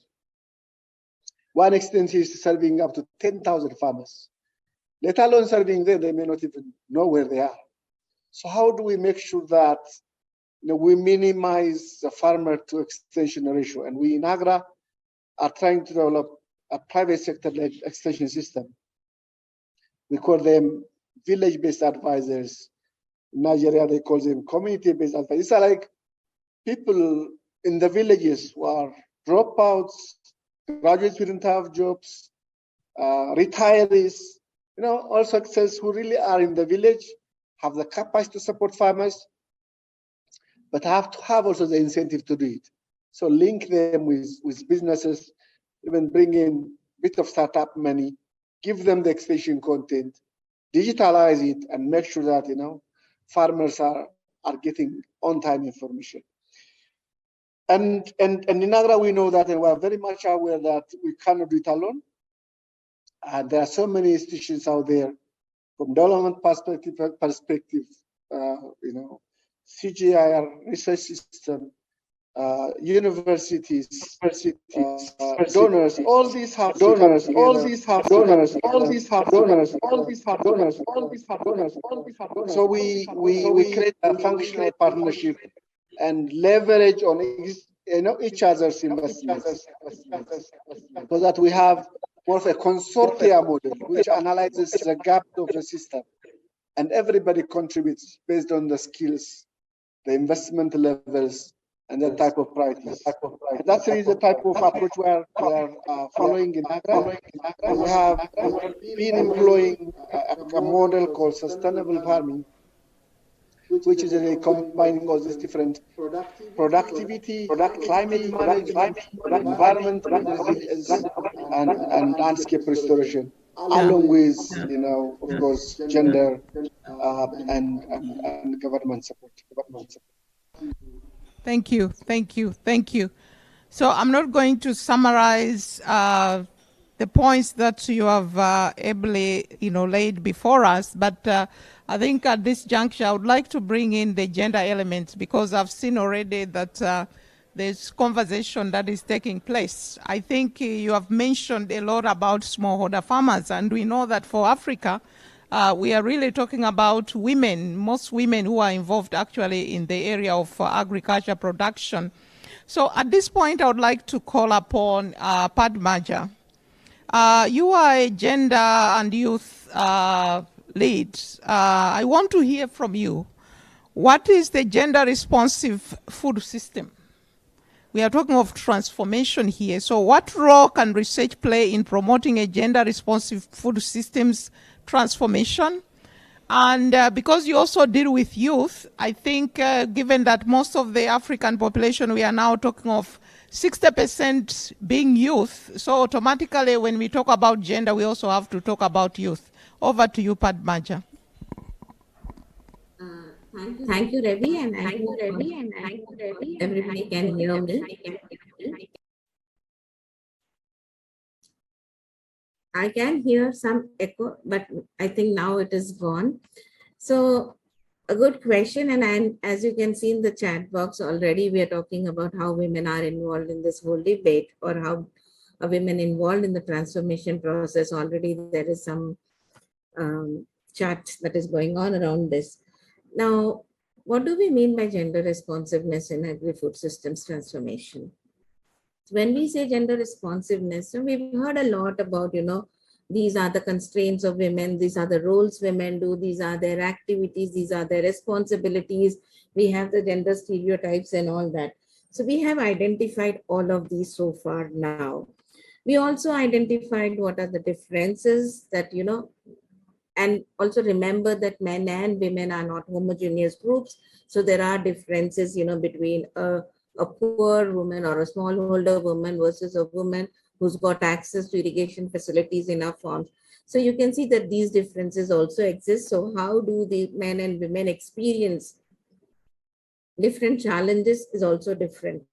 one extension is serving up to 10,000 farmers. Let alone serving them, they may not even know where they are. So how do we make sure that we minimize the farmer to extension ratio? And we in AGRA are trying to develop a private sector-led extension system. We call them village-based advisors. In Nigeria, they call them community-based advisors. These are like people in the villages who are dropouts, graduates who didn't have jobs, retirees, all success who really are in the village, have the capacity to support farmers, but have to have also the incentive to do it. So link them with businesses, even bring in a bit of startup money, give them the extension content, digitalize it, and make sure that farmers are getting on-time information. And in AGRA, we know that, and we are very much aware that we cannot do it alone. And there are so many institutions out there, from development perspective, CGIAR research system, universities, donors, all these have donors, all these have donors, all these have donors, all these have donors, all these have donors, all these have donors. So we create a functional partnership and leverage on each other's investments, so that we have more of a consortia model which analyzes the gap of the system, and everybody contributes based on the skills, the investment levels, and the type of priorities. That's really the type of approach we are following in AGRA. We have been employing a model called sustainable farming, which is really combining all these different productivity, climate management, environment and landscape restoration, along with, of course, gender and government support. Thank you. So I'm not going to summarize the points that you have ably, laid before us, but I think at this juncture, I would like to bring in the gender elements, because I've seen already that there's conversation that is taking place. I think you have mentioned a lot about smallholder farmers, and we know that for Africa, we are really talking about women, most women who are involved actually in the area of agriculture production. So at this point, I would like to call upon Padmaja. You are a gender and youth lead. I want to hear from you. What is the gender responsive food system? We are talking of transformation here. So what role can research play in promoting a gender responsive food systems transformation? And because you also deal with youth, I think given that most of the African population, we are now talking of 60% being youth. So automatically when we talk about gender, we also have to talk about youth. Over to you, Padmaja. Thank you, Ravi, and everybody can hear me. I can hear some echo, but I think now it is gone. So A good question. And as you can see in the chat box already, we are talking about how women are involved in this whole debate, or how women involved in the transformation process. Already there is some chat that is going on around this. Now, what do we mean by gender responsiveness in agri-food systems transformation? When we say gender responsiveness, so we've heard a lot about, these are the constraints of women, these are the roles women do, these are their activities, these are their responsibilities. We have the gender stereotypes and all that. So we have identified all of these so far now. We also identified what are the differences that, and also remember that men and women are not homogeneous groups. So there are differences, between a poor woman or a smallholder woman versus a woman who's got access to irrigation facilities in our farms. So you can see that these differences also exist. So how do the men and women experience different challenges is also different,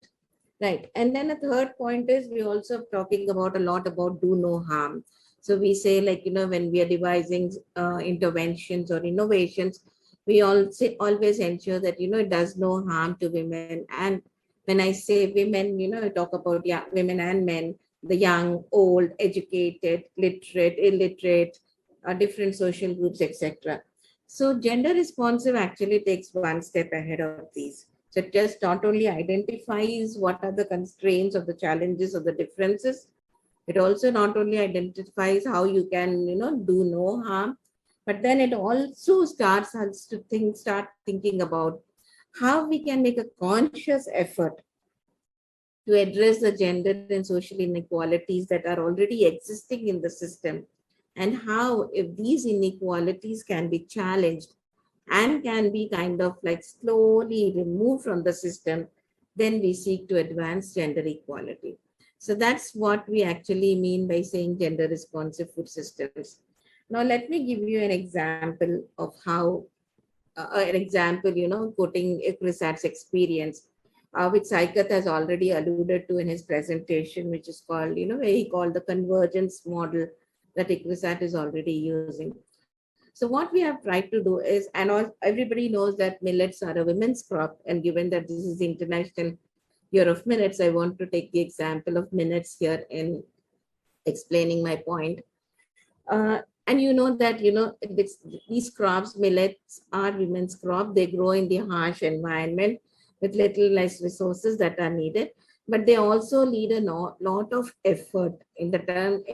right? And then a third point is we also talking about a lot about do no harm. So we say, like, when we are devising interventions or innovations, we also always ensure that, it does no harm to women. And when I say women, I talk about, yeah, women and men, the young, old, educated, literate, illiterate, different social groups, etc. So gender responsive actually takes one step ahead of these. So it just not only identifies what are the constraints of the challenges of the differences, it also not only identifies how you can, do no harm, but then it also starts us to start thinking about how we can make a conscious effort to address the gender and social inequalities that are already existing in the system, and how, if these inequalities can be challenged and can be kind of like slowly removed from the system, then we seek to advance gender equality. So that's what we actually mean by saying gender responsive food systems. Now, let me give you an example of how, quoting ICRISAT's experience, which Saikat has already alluded to in his presentation, which is called, where he called the convergence model that ICRISAT is already using. So what we have tried to do is, and everybody knows that millets are a women's crop, and given that this is the International Year of Millets, I want to take the example of millets here in explaining my point. And you know that, these crops, millets are women's crop. They grow in the harsh environment with little less resources that are needed, but they also need a lot of effort. In the term,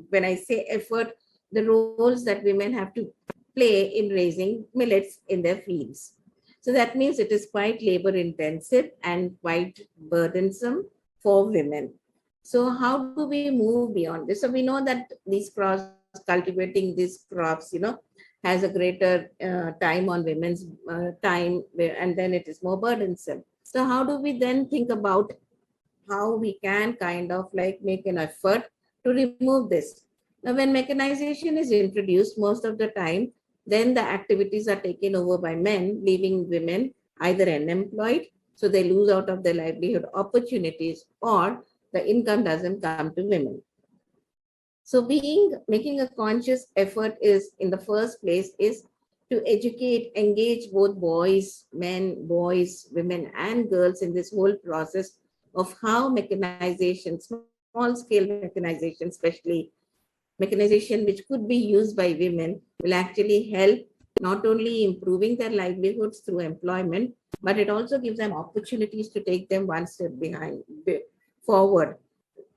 when I say effort, the roles that women have to play in raising millets in their fields. So that means it is quite labor intensive and quite burdensome for women. So how do we move beyond this? So we know that these crops, cultivating these crops, has a greater time on women's time, and then it is more burdensome. So how do we then think about how we can kind of like make an effort to remove this? Now, when mechanization is introduced, most of the time, then the activities are taken over by men, leaving women either unemployed, so they lose out of their livelihood opportunities, or the income doesn't come to women. So making a conscious effort is, in the first place, is to educate, engage both men, boys, women, and girls in this whole process of how mechanization, small scale mechanization, especially mechanization which could be used by women, will actually help not only improving their livelihoods through employment, but it also gives them opportunities to take them one step forward.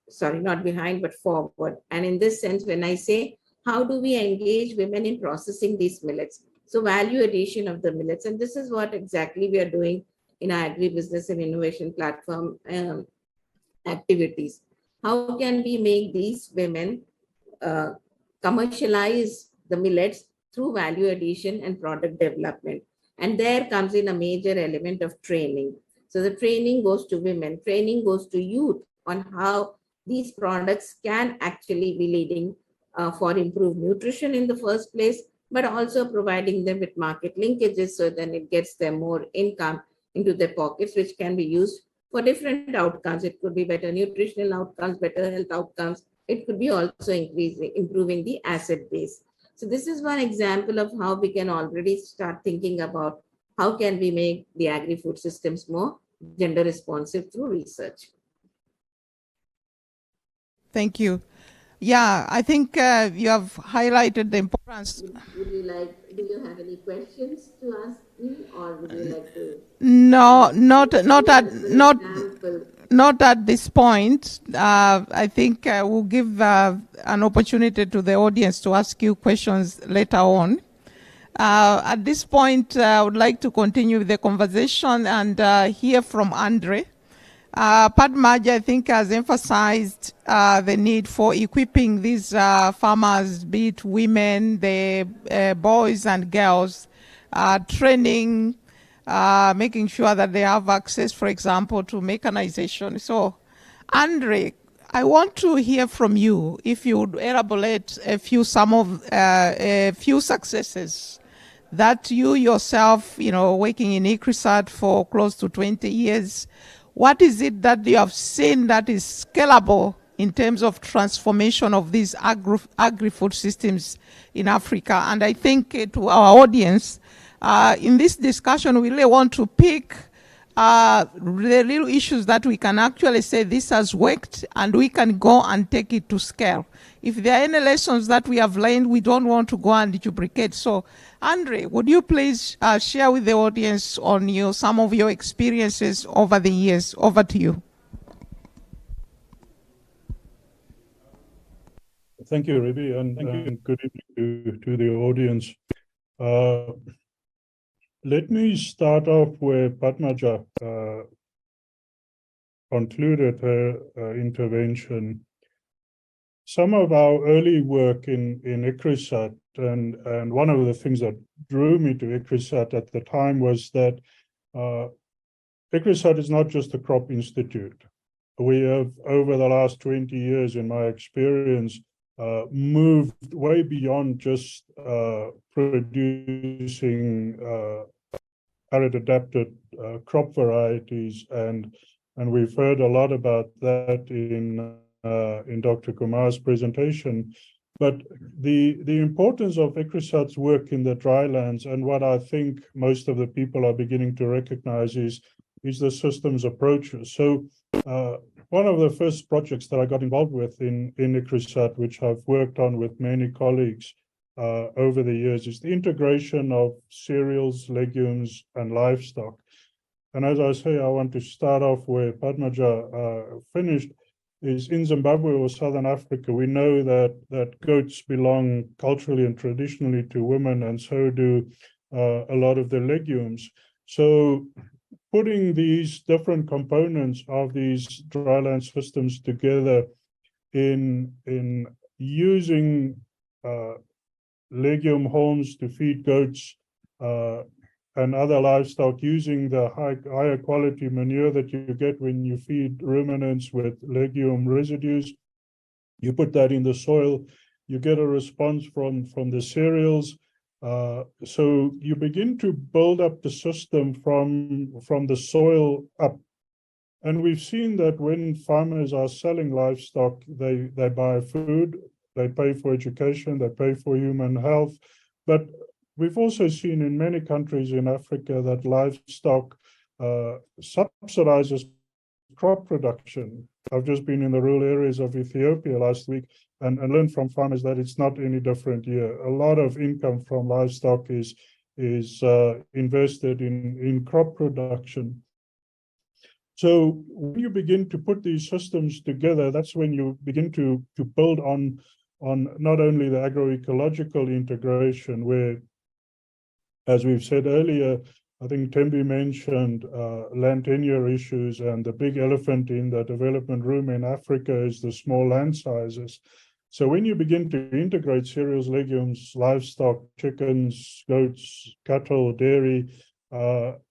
Sorry, not behind, but forward. And in this sense, when I say, how do we engage women in processing these millets? So value addition of the millets. And this is what exactly we are doing in our agribusiness and innovation platform activities. How can we make these women commercialize the millets through value addition and product development? And there comes in a major element of training. So the training goes to women, training goes to youth on how these products can actually be leading for improved nutrition in the first place, but also providing them with market linkages, so then it gets them more income into their pockets, which can be used for different outcomes. It could be better nutritional outcomes, better health outcomes. It could be also improving the asset base. So this is one example of how we can already start thinking about how can we make the agri-food systems more gender responsive through research. Thank you. Yeah, I think you have highlighted the importance. Would you like, do you have any questions to ask me, or would you like to? No, not Example. not at this point. I think we'll give an opportunity to the audience to ask you questions later on. At this point, I would like to continue with the conversation and hear from Andre. Padmaj, I think, has emphasized the need for equipping these farmers, be it women, the boys and girls, training, making sure that they have access, for example, to mechanization. So, Andre, I want to hear from you if you would elaborate a few successes that you yourself, working in ICRISAT for close to 20 years. What is it that you have seen that is scalable in terms of transformation of these agri-food systems in Africa? And I think to our audience, in this discussion, we really want to pick the little issues that we can actually say this has worked and we can go and take it to scale. If there are any lessons that we have learned, we don't want to go and duplicate. So, Andre, would you please share with the audience on some of your experiences over the years? Over to you. Thank you, Ruby, and good evening to the audience. Let me start off where Padmaja concluded her intervention. Some of our early work in ICRISAT, and one of the things that drew me to ICRISAT at the time was that ICRISAT is not just a crop institute. We have, over the last 20 years, in my experience, moved way beyond just producing arid-adapted crop varieties, and we've heard a lot about that in Dr. Kumar's presentation. But the importance of ICRISAT's work in the drylands, and what I think most of the people are beginning to recognize, is the systems approaches. So one of the first projects that I got involved with in ICRISAT, which I've worked on with many colleagues over the years, is the integration of cereals, legumes, and livestock. And as I say, I want to start off where Padmaja finished, is in Zimbabwe or Southern Africa, we know that goats belong culturally and traditionally to women, and so do a lot of the legumes. So putting these different components of these dryland systems together in using legume haulms to feed goats and other livestock, using the higher quality manure that you get when you feed ruminants with legume residues. You put that in the soil, you get a response from the cereals. So you begin to build up the system from the soil up. And we've seen that when farmers are selling livestock, they buy food, they pay for education, they pay for human health. But we've also seen in many countries in Africa that livestock subsidizes crop production. I've just been in the rural areas of Ethiopia last week and learned from farmers that it's not any different here. A lot of income from livestock is invested in crop production. So when you begin to put these systems together, that's when you begin to build on not only the agroecological integration, where, as we've said earlier, I think Tembi mentioned land tenure issues, and the big elephant in the development room in Africa is the small land sizes. So when you begin to integrate cereals, legumes, livestock, chickens, goats, cattle, dairy,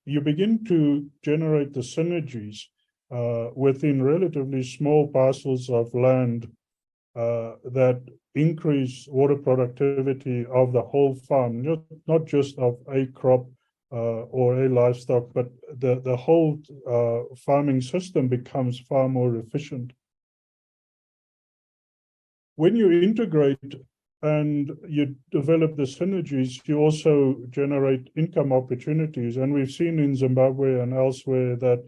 you begin to generate the synergies within relatively small parcels of land that increase water productivity of the whole farm, not just of a crop or a livestock, but the whole farming system becomes far more efficient. When you integrate and you develop the synergies, you also generate income opportunities. And we've seen in Zimbabwe and elsewhere that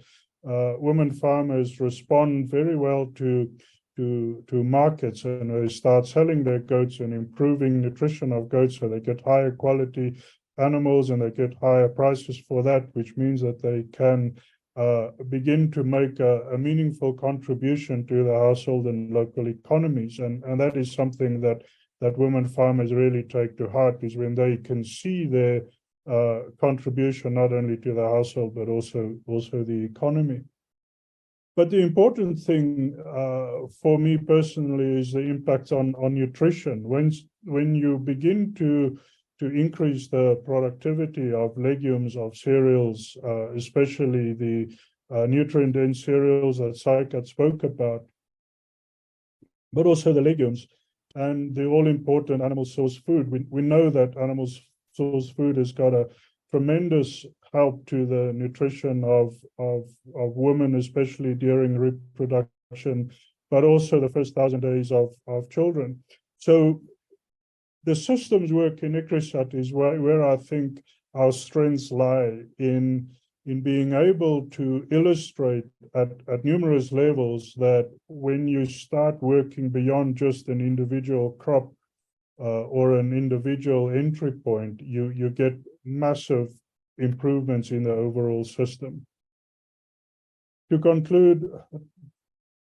women farmers respond very well to markets, and they start selling their goats and improving nutrition of goats, so they get higher quality animals and they get higher prices for that, which means that they can begin to make a meaningful contribution to the household and local economies. And that is something that women farmers really take to heart, is when they can see their contribution not only to the household but also the economy. But the important thing for me personally is the impact on nutrition. When you begin to increase the productivity of legumes, of cereals, especially the nutrient-dense cereals that Saikat spoke about, but also the legumes and the all-important animal source food. We know that animal source food has got a tremendous help to the nutrition of women, especially during reproduction, but also the first 1,000 days of children. So the systems work in ICRISAT is where I think our strengths lie, in being able to illustrate at numerous levels that when you start working beyond just an individual crop or an individual entry point, you get massive improvements in the overall system. To conclude,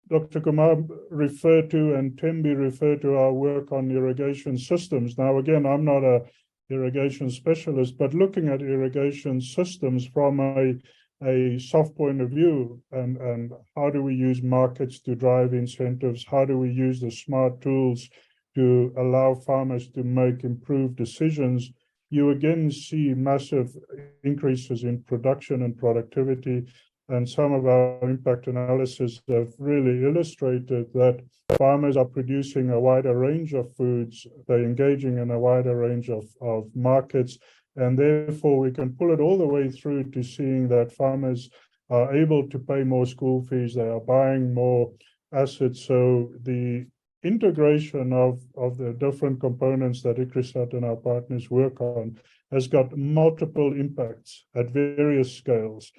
Dr. Kumar referred to and Tembi referred to our work on irrigation systems. Now, again, I'm not a irrigation specialist, but looking at irrigation systems from a soft point of view, and how do we use markets to drive incentives? How do we use the smart tools to allow farmers to make improved decisions? You again see massive increases in production and productivity. And some of our impact analysis have really illustrated that farmers are producing a wider range of foods, they're engaging in a wider range of markets, and therefore we can pull it all the way through to seeing that farmers are able to pay more school fees, they are buying more assets. So the integration of the different components that ICRISAT and our partners work on has got multiple impacts at various scales.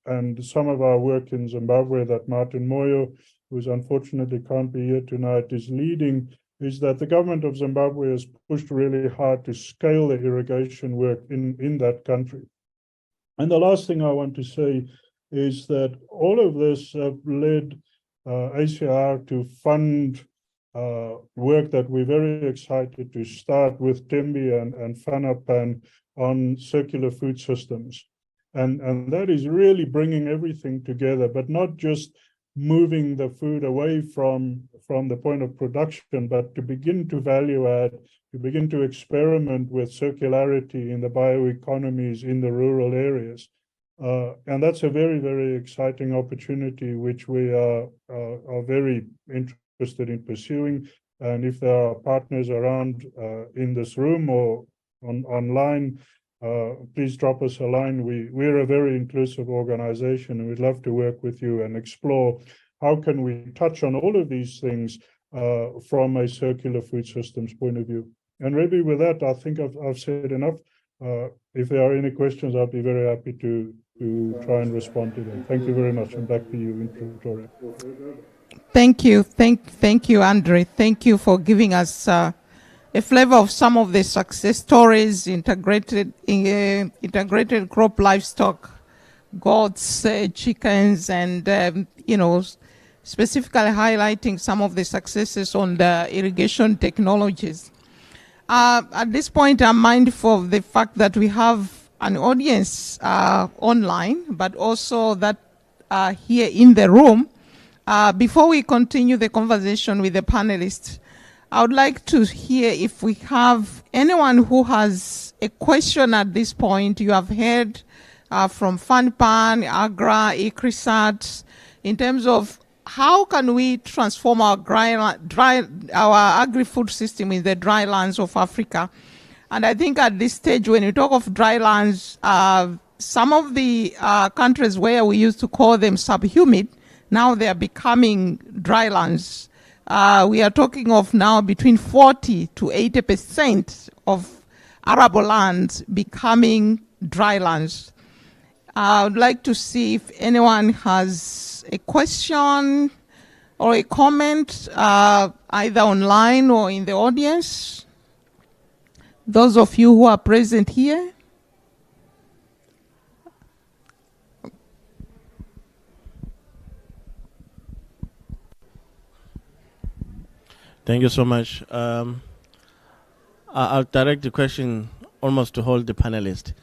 And some of our work in Zimbabwe that Martin Moyo, who unfortunately can't be here tonight, is leading, is that the government of Zimbabwe has pushed really hard to scale the irrigation work in that country. And the last thing I want to say is that all of this have led ACR to fund work that we're very excited to start with Tembi and FANRPAN on circular food systems. And that is really bringing everything together, but not just moving the food away from the point of production, but to begin to value add, to begin to experiment with circularity in the bioeconomies in the rural areas. And that's a very, very exciting opportunity, which we are very interested in pursuing. And if there are partners around in this room or online, please drop us a line. We're a very inclusive organization, and we'd love to work with you and explore how can we touch on all of these things from a circular food systems point of view. And maybe with that, I think I've said enough. If there are any questions, I'll be very happy to try and respond to them. Thank you very much, and back to you, Victoria. Thank you. Thank you, Andre. Thank you for giving us a flavor of some of the success stories, integrated crop livestock, goats, chickens, and specifically highlighting some of the successes on the irrigation technologies. At this point, I'm mindful of the fact that we have an audience online, but also that here in the room. Before we continue the conversation with the panelists, I would like to hear if we have anyone who has a question at this point. You have heard from FANRPAN, AGRA, ICRISAT, in terms of how can we transform our agri-food system in the dry lands of Africa. And I think at this stage, when you talk of dry lands, some of the countries where we used to call them subhumid, now they are becoming dry lands. We are talking of now between 40 to 80% of arable lands becoming drylands. I would like to see if anyone has a question or a comment, either online or in the audience. Those of you who are present here. Thank you so much. I'll direct the question almost to all the panelists,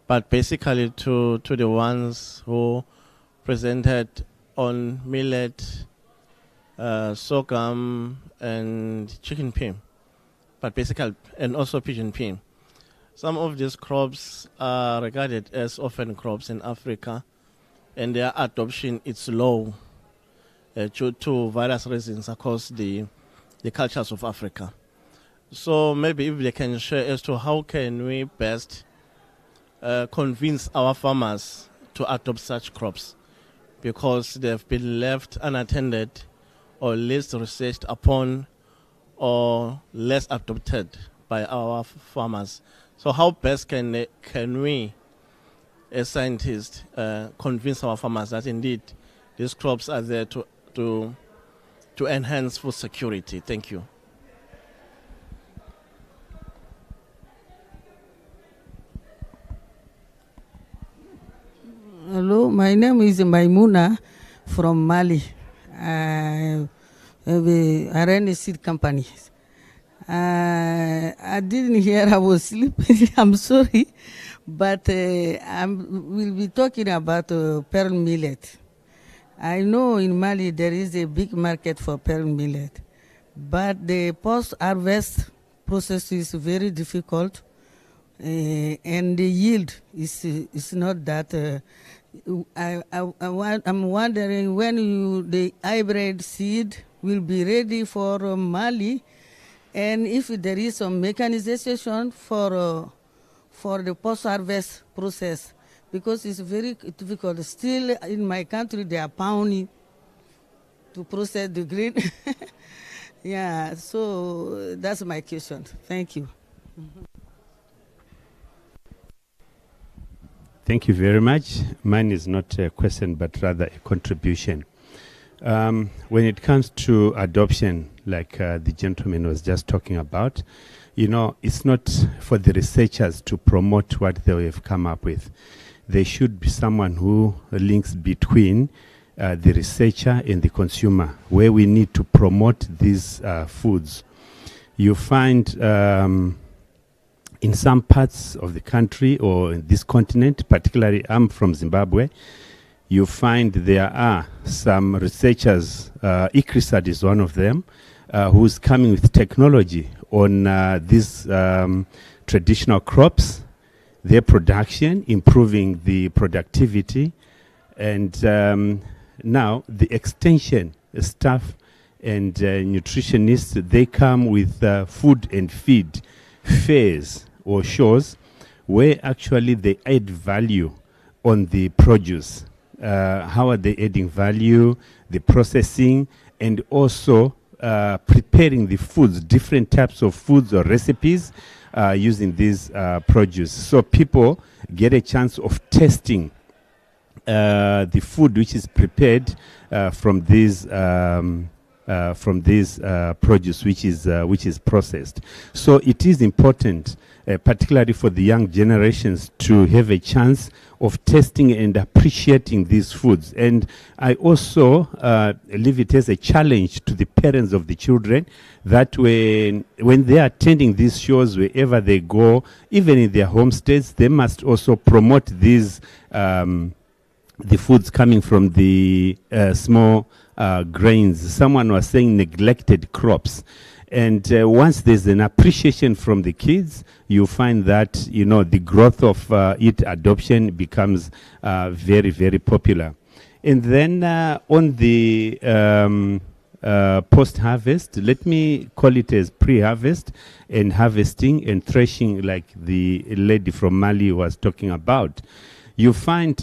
but basically to the ones who presented on millet, sorghum, and chicken pea, but basically, and also pigeon pea. Some of these crops are regarded as orphan crops in Africa, and their adoption is low due to various reasons across the cultures of Africa. So maybe if they can share as to how can we best convince our farmers to adopt such crops, because they've been left unattended or less researched upon or less adopted by our farmers. So how best can we, as scientists, convince our farmers that indeed these crops are there to enhance food security? Thank you. Hello, my name is Maimuna from Mali. I have a run seed company. I didn't hear, I was sleeping, I'm sorry, but we'll be talking about pearl millet. I know in Mali there is a big market for pearl millet, but the post-harvest process is very difficult, and the yield is not that. I'm wondering when the hybrid seed will be ready for Mali, and if there is some mechanization for the post-harvest process, because it's very difficult. Still in my country, they are pounding to process the grain. Yeah, so that's my question. Thank you. Thank you very much. Mine is not a question, but rather a contribution. When it comes to adoption, like the gentleman was just talking about, you know, it's not for the researchers to promote what they have come up with. There should be someone who links between the researcher and the consumer, where we need to promote these foods. You find in some parts of the country or in this continent, particularly I'm from Zimbabwe, you find there are some researchers, ICRISAT is one of them, who's coming with technology on these traditional crops, their production, improving the productivity, and now the extension staff and nutritionists, they come with food and feed fairs or shows where actually they add value on the produce. How are they adding value, the processing, and also preparing the foods, different types of foods or recipes using these produce. So people get a chance of testing the food which is prepared from these produce which is processed. So it is important, particularly for the young generations, to have a chance of testing and appreciating these foods. And I also leave it as a challenge to the parents of the children that when they are attending these shows, wherever they go, even in their homesteads, they must also promote these the foods coming from the small grains. Someone was saying neglected crops. And once there's an appreciation from the kids, you find that, you know, the growth of it adoption becomes very, very popular. And then on the post-harvest, let me call it as pre-harvest and harvesting and threshing, like the lady from Mali was talking about. You find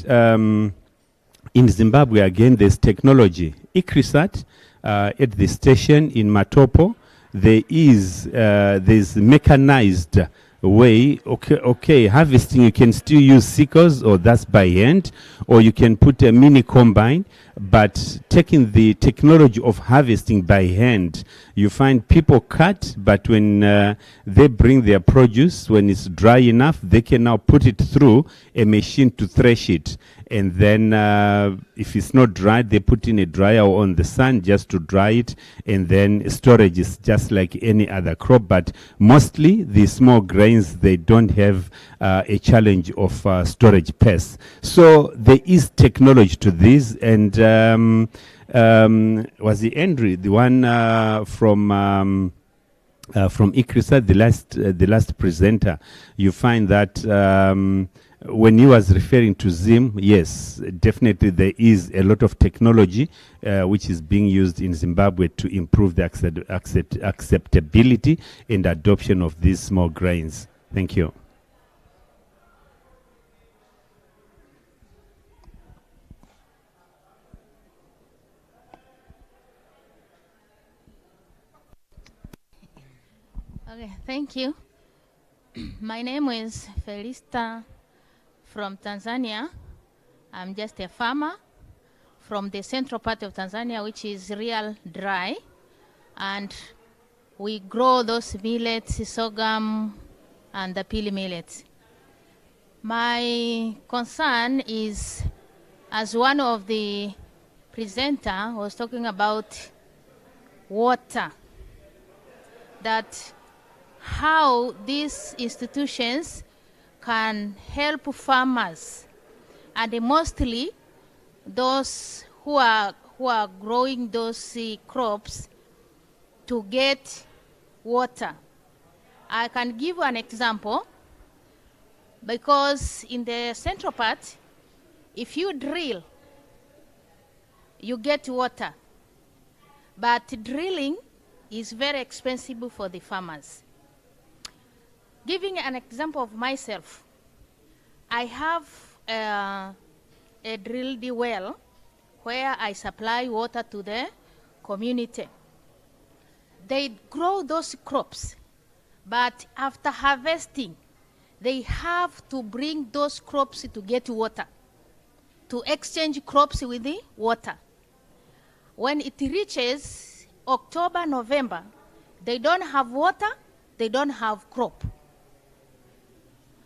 in Zimbabwe, again, there's technology. ICRISAT at the station in Matopo, there's mechanized way. Okay, harvesting, you can still use sickles, or that's by hand, or you can put a mini combine. But taking the technology of harvesting by hand, you find people cut, but when they bring their produce, when it's dry enough, they can now put it through a machine to thresh it. And then if it's not dried, they put in a dryer on the sun just to dry it. And then storage is just like any other crop. But mostly the small grains, they don't have a challenge of storage pests. So there is technology to this. And was the Andrew, the one from ICRISAT, the last presenter, you find that when he was referring to Zim, yes, definitely there is a lot of technology which is being used in Zimbabwe to improve the acceptability and adoption of these small grains. Thank you. Okay, thank you. My name is Felista from Tanzania. I'm just a farmer from the central part of Tanzania, which is real dry. And we grow those millets, sorghum, and the pili millets. My concern is, as one of the presenter was talking about water, that how these institutions can help farmers, and mostly those who are growing those crops, to get water. I can give an example, because in the central part, if you drill, you get water, but drilling is very expensive for the farmers. Giving an example of myself, I have a drilled well where I supply water to the community. They grow those crops, but after harvesting, they have to bring those crops to get water, to exchange crops with the water. When it reaches October, November, they don't have water, they don't have crop.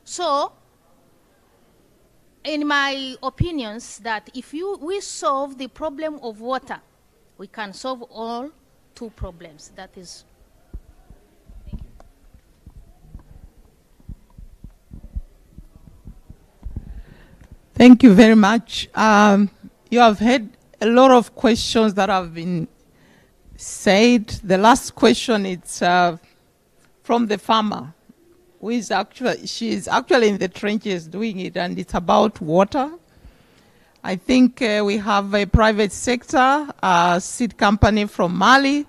So, in my opinions, that if we solve the problem of water, we can solve all two problems. That is. Thank you very much. You have had a lot of questions that have been said. The last question is from the farmer, who is she's actually in the trenches doing it, and it's about water. I think we have a private sector seed company from Mali.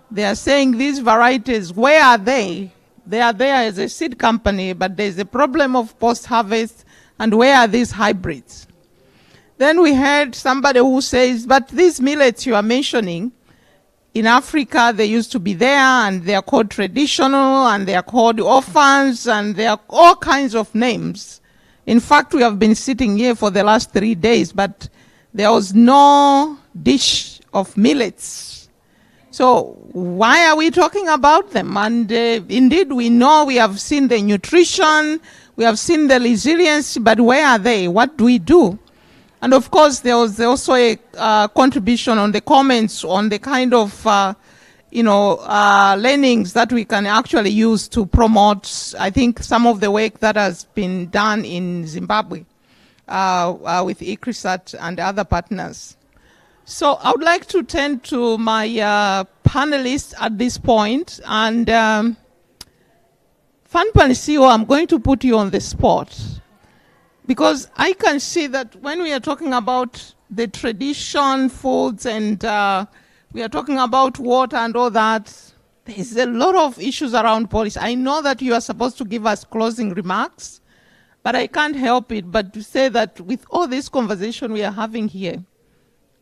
They are saying these varieties, where are they? They are there as a seed company, but there's a problem of post-harvest, and where are these hybrids? Then we heard somebody who says, but these millets you are mentioning, in Africa, they used to be there, and they are called traditional, and they are called orphans, and they are all kinds of names. In fact, we have been sitting here for the last 3 days, but there was no dish of millets. So why are we talking about them? And indeed, we know, we have seen the nutrition, we have seen the resilience, but where are they? What do we do? And of course, there was also a contribution on the comments on the kind of, learnings that we can actually use to promote, I think, some of the work that has been done in Zimbabwe with ICRISAT and other partners. So I would like to turn to my panelists at this point. And FANRPAN CEO, I'm going to put you on the spot, because I can see that when we are talking about the tradition foods and we are talking about water and all that, there's a lot of issues around policy. I know that you are supposed to give us closing remarks, but I can't help it but to say that with all this conversation we are having here,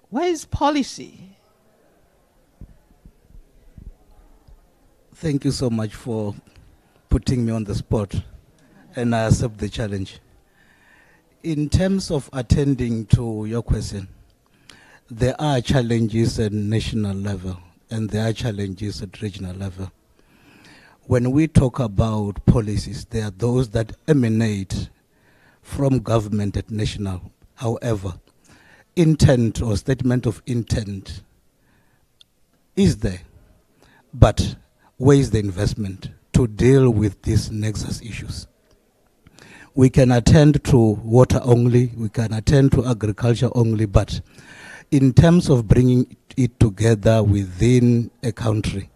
where is policy? Thank you so much for putting me on the spot, and I accept the challenge. In terms of attending to your question, there are challenges at national level and there are challenges at regional level. When we talk about policies, there are those that emanate from government at national. However, intent or statement of intent is there, but where is the investment to deal with these nexus issues? We can attend to water only, we can attend to agriculture only, but in terms of bringing it together within a country,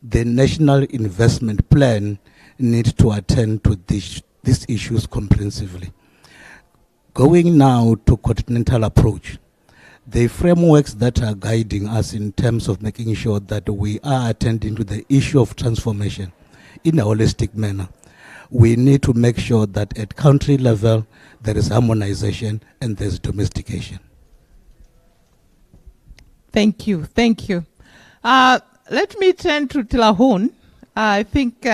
the national investment plan needs to attend to these issues comprehensively. Going now to continental approach, the frameworks that are guiding us in terms of making sure that we are attending to the issue of transformation in a holistic manner. We need to make sure that at country level, there is harmonization and there's domestication. Thank you. Thank you. Let me turn to Tilahun. I think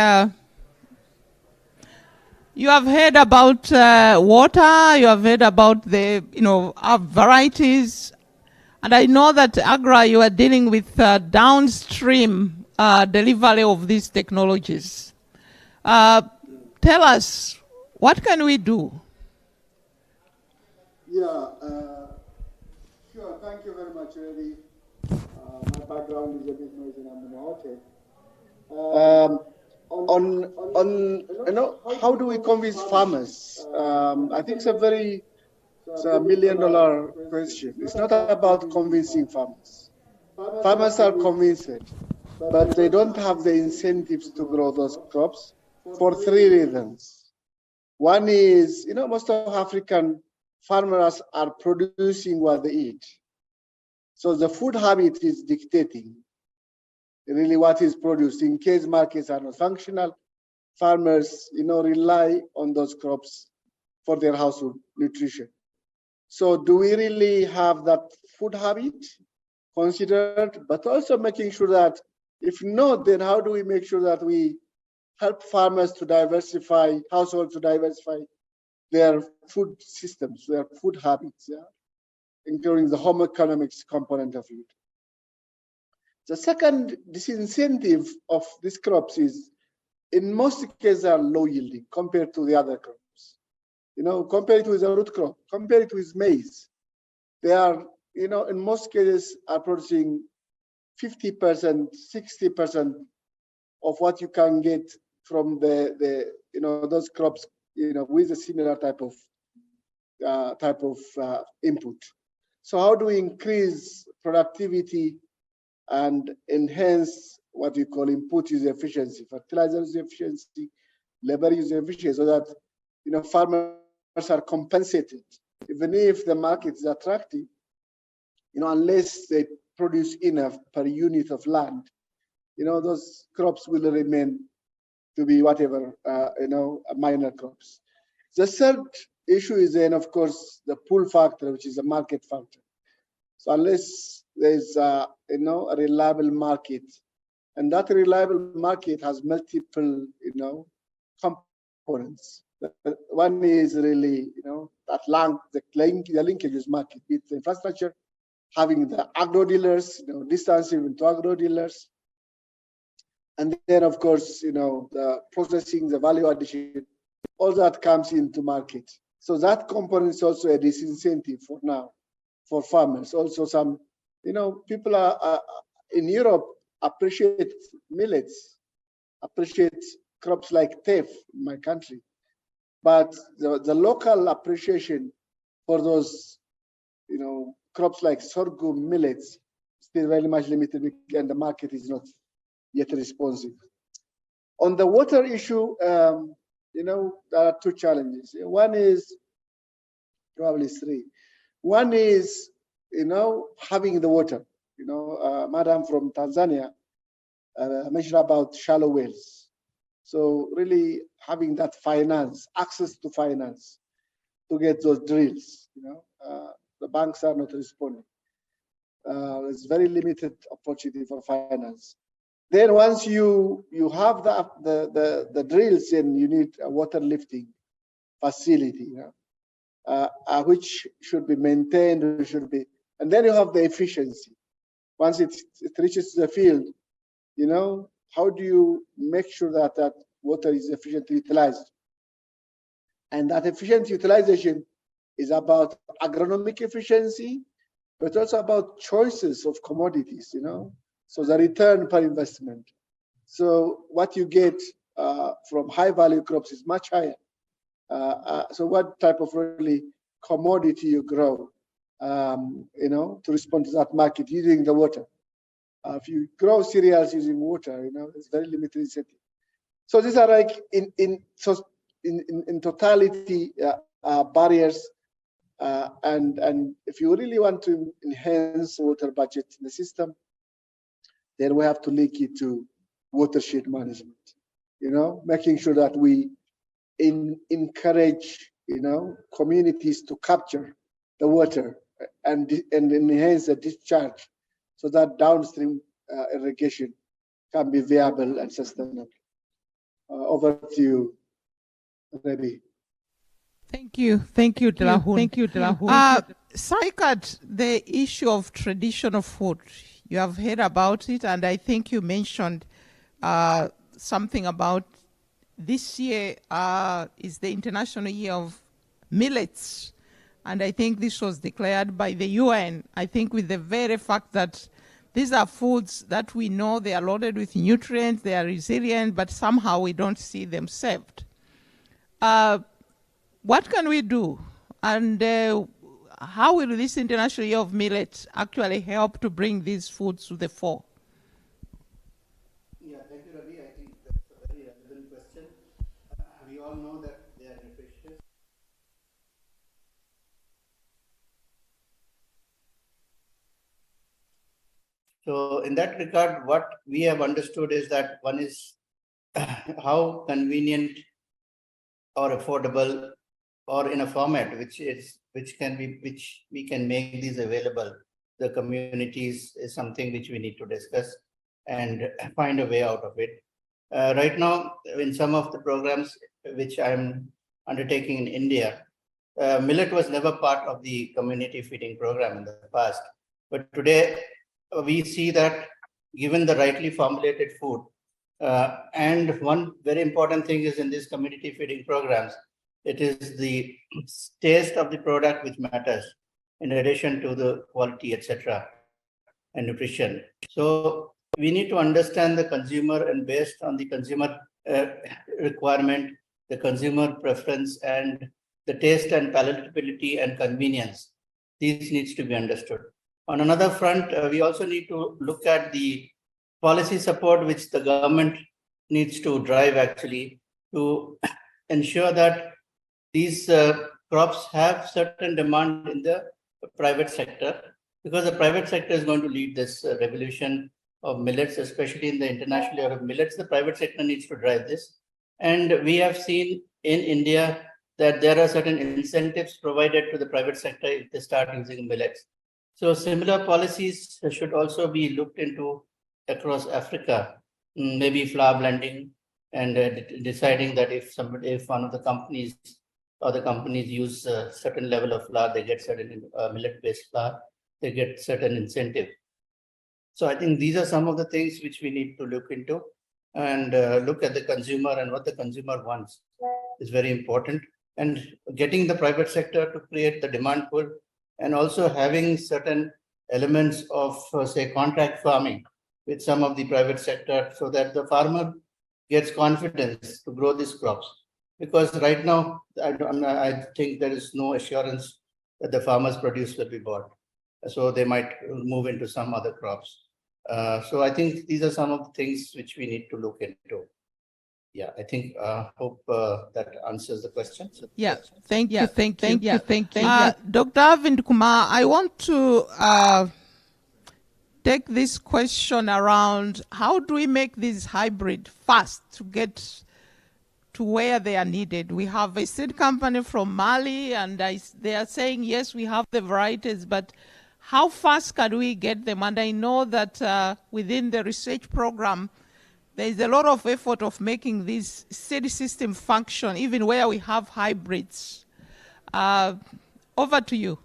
you have heard about water, you have heard about the, our varieties, and I know that Agra, you are dealing with downstream delivery of these technologies. Tell us, what can we do? Yeah, sure. Thank you very much, Reddy. My background is a bit noisy and I'm in a hotel. How do we convince farmers? I think it's a $1 million question. It's not about convincing farmers. Farmers are convinced, but they don't have the incentives to grow those crops for 3 reasons. One is, most of African farmers are producing what they eat. So the food habit is dictating really what is produced. In case markets are not functional, farmers, rely on those crops for their household nutrition. So do we really have that food habit considered, but also making sure that if not, then how do we make sure that we help farmers to diversify, households to diversify their food systems, their food habits, including the home economics component of it. The second disincentive of these crops is, in most cases, are low yielding compared to the other crops. Compare it with a root crop, compare it with maize. They are, in most cases, are producing 50%, 60% of what you can get from those crops, with a similar type of input. So how do we increase productivity and enhance what we call input use efficiency, fertilizer use efficiency, labor use efficiency, so that farmers are compensated, even if the market is attractive, unless they produce enough per unit of land, those crops will remain to be whatever, minor crops. The third issue is then, of course, the pull factor, which is a market factor. So unless there's a reliable market, and that reliable market has multiple, components. One is really, the linkages market, it's the infrastructure, having the agro dealers, distancing into agro dealers, and then of course, the processing, the value addition, all that comes into market. So that component is also a disincentive for now, for farmers. Also some, people are in Europe appreciate millets, appreciate crops like teff in my country. But the local appreciation for those, crops like sorghum, millets, still very much limited, and the market is not yet responsive. On the water issue, there are 2 challenges. One is, probably 3. One is, having the water. Madam from Tanzania mentioned about shallow wells. So really having that finance, access to finance to get those drills, the banks are not responding. There's very limited opportunity for finance. Then once you have the drills, and you need a water lifting facility, which should be maintained, and then you have the efficiency. Once it reaches the field, how do you make sure that that water is efficiently utilized? And that efficient utilization is about agronomic efficiency, but also about choices of commodities, so the return per investment. So what you get from high value crops is much higher. So what type of really commodity you grow, to respond to that market using the water. If you grow cereals using water, it's very limited incentive. So these are like in totality barriers, and if you really want to enhance water budget in the system, then we have to link it to watershed management. Making sure that we encourage communities to capture the water and enhance the discharge, so that downstream irrigation can be viable and sustainable. Over to you, Rebi. Thank you, Dlahun. Thank you, Saikat, the issue of traditional food, you have heard about it, and I think you mentioned something about this year is the International Year of Millets, and I think this was declared by the UN, I think with the very fact that these are foods that we know they are loaded with nutrients, they are resilient, but somehow we don't see them served. What can we do? And how will this International Year of Millet actually help to bring these foods to the fore? Yeah, thank you, Ravi. I think that's a very relevant question. We all know that they are nutritious. So in that regard, what we have understood is that one is how convenient or affordable or in a format which we can make these available the communities is something which we need to discuss and find a way out of it. Right now, in some of the programs which I'm undertaking in India, millet was never part of the community feeding program in the past. But today, we see that given the rightly formulated food, and one very important thing is in these community feeding programs, it is the taste of the product which matters in addition to the quality, etc., and nutrition. So we need to understand the consumer, and based on the consumer requirement, the consumer preference, and the taste and palatability and convenience, these needs to be understood. On another front, we also need to look at the policy support which the government needs to drive actually to ensure that these crops have certain demand in the private sector, because the private sector is going to lead this revolution of millets, especially in the International Year of Millets. The private sector needs to drive this. And we have seen in India that there are certain incentives provided to the private sector if they start using millets. So similar policies should also be looked into across Africa, maybe flour blending, and deciding that if one of the companies or the companies use a certain level of flour, they get certain millet-based flour, they get certain incentive. So I think these are some of the things which we need to look into, and look at the consumer and what the consumer wants is very important. And getting the private sector to create the demand pull, and also having certain elements of, say, contract farming with some of the private sector, so that the farmer gets confidence to grow these crops. Because right now, I think there is no assurance that the farmer's produce will be bought. So they might move into some other crops. So I think these are some of the things which we need to look into. Yeah, I think, hope that answers the question. Yeah, thank you. Dr. Arvind Kumar, I want to take this question around how do we make these hybrid fast to get to where they are needed. We have a seed company from Mali, and they are saying, yes, we have the varieties, but how fast can we get them? And I know that within the research program, there is a lot of effort of making this seed system function, even where we have hybrids. Over to you.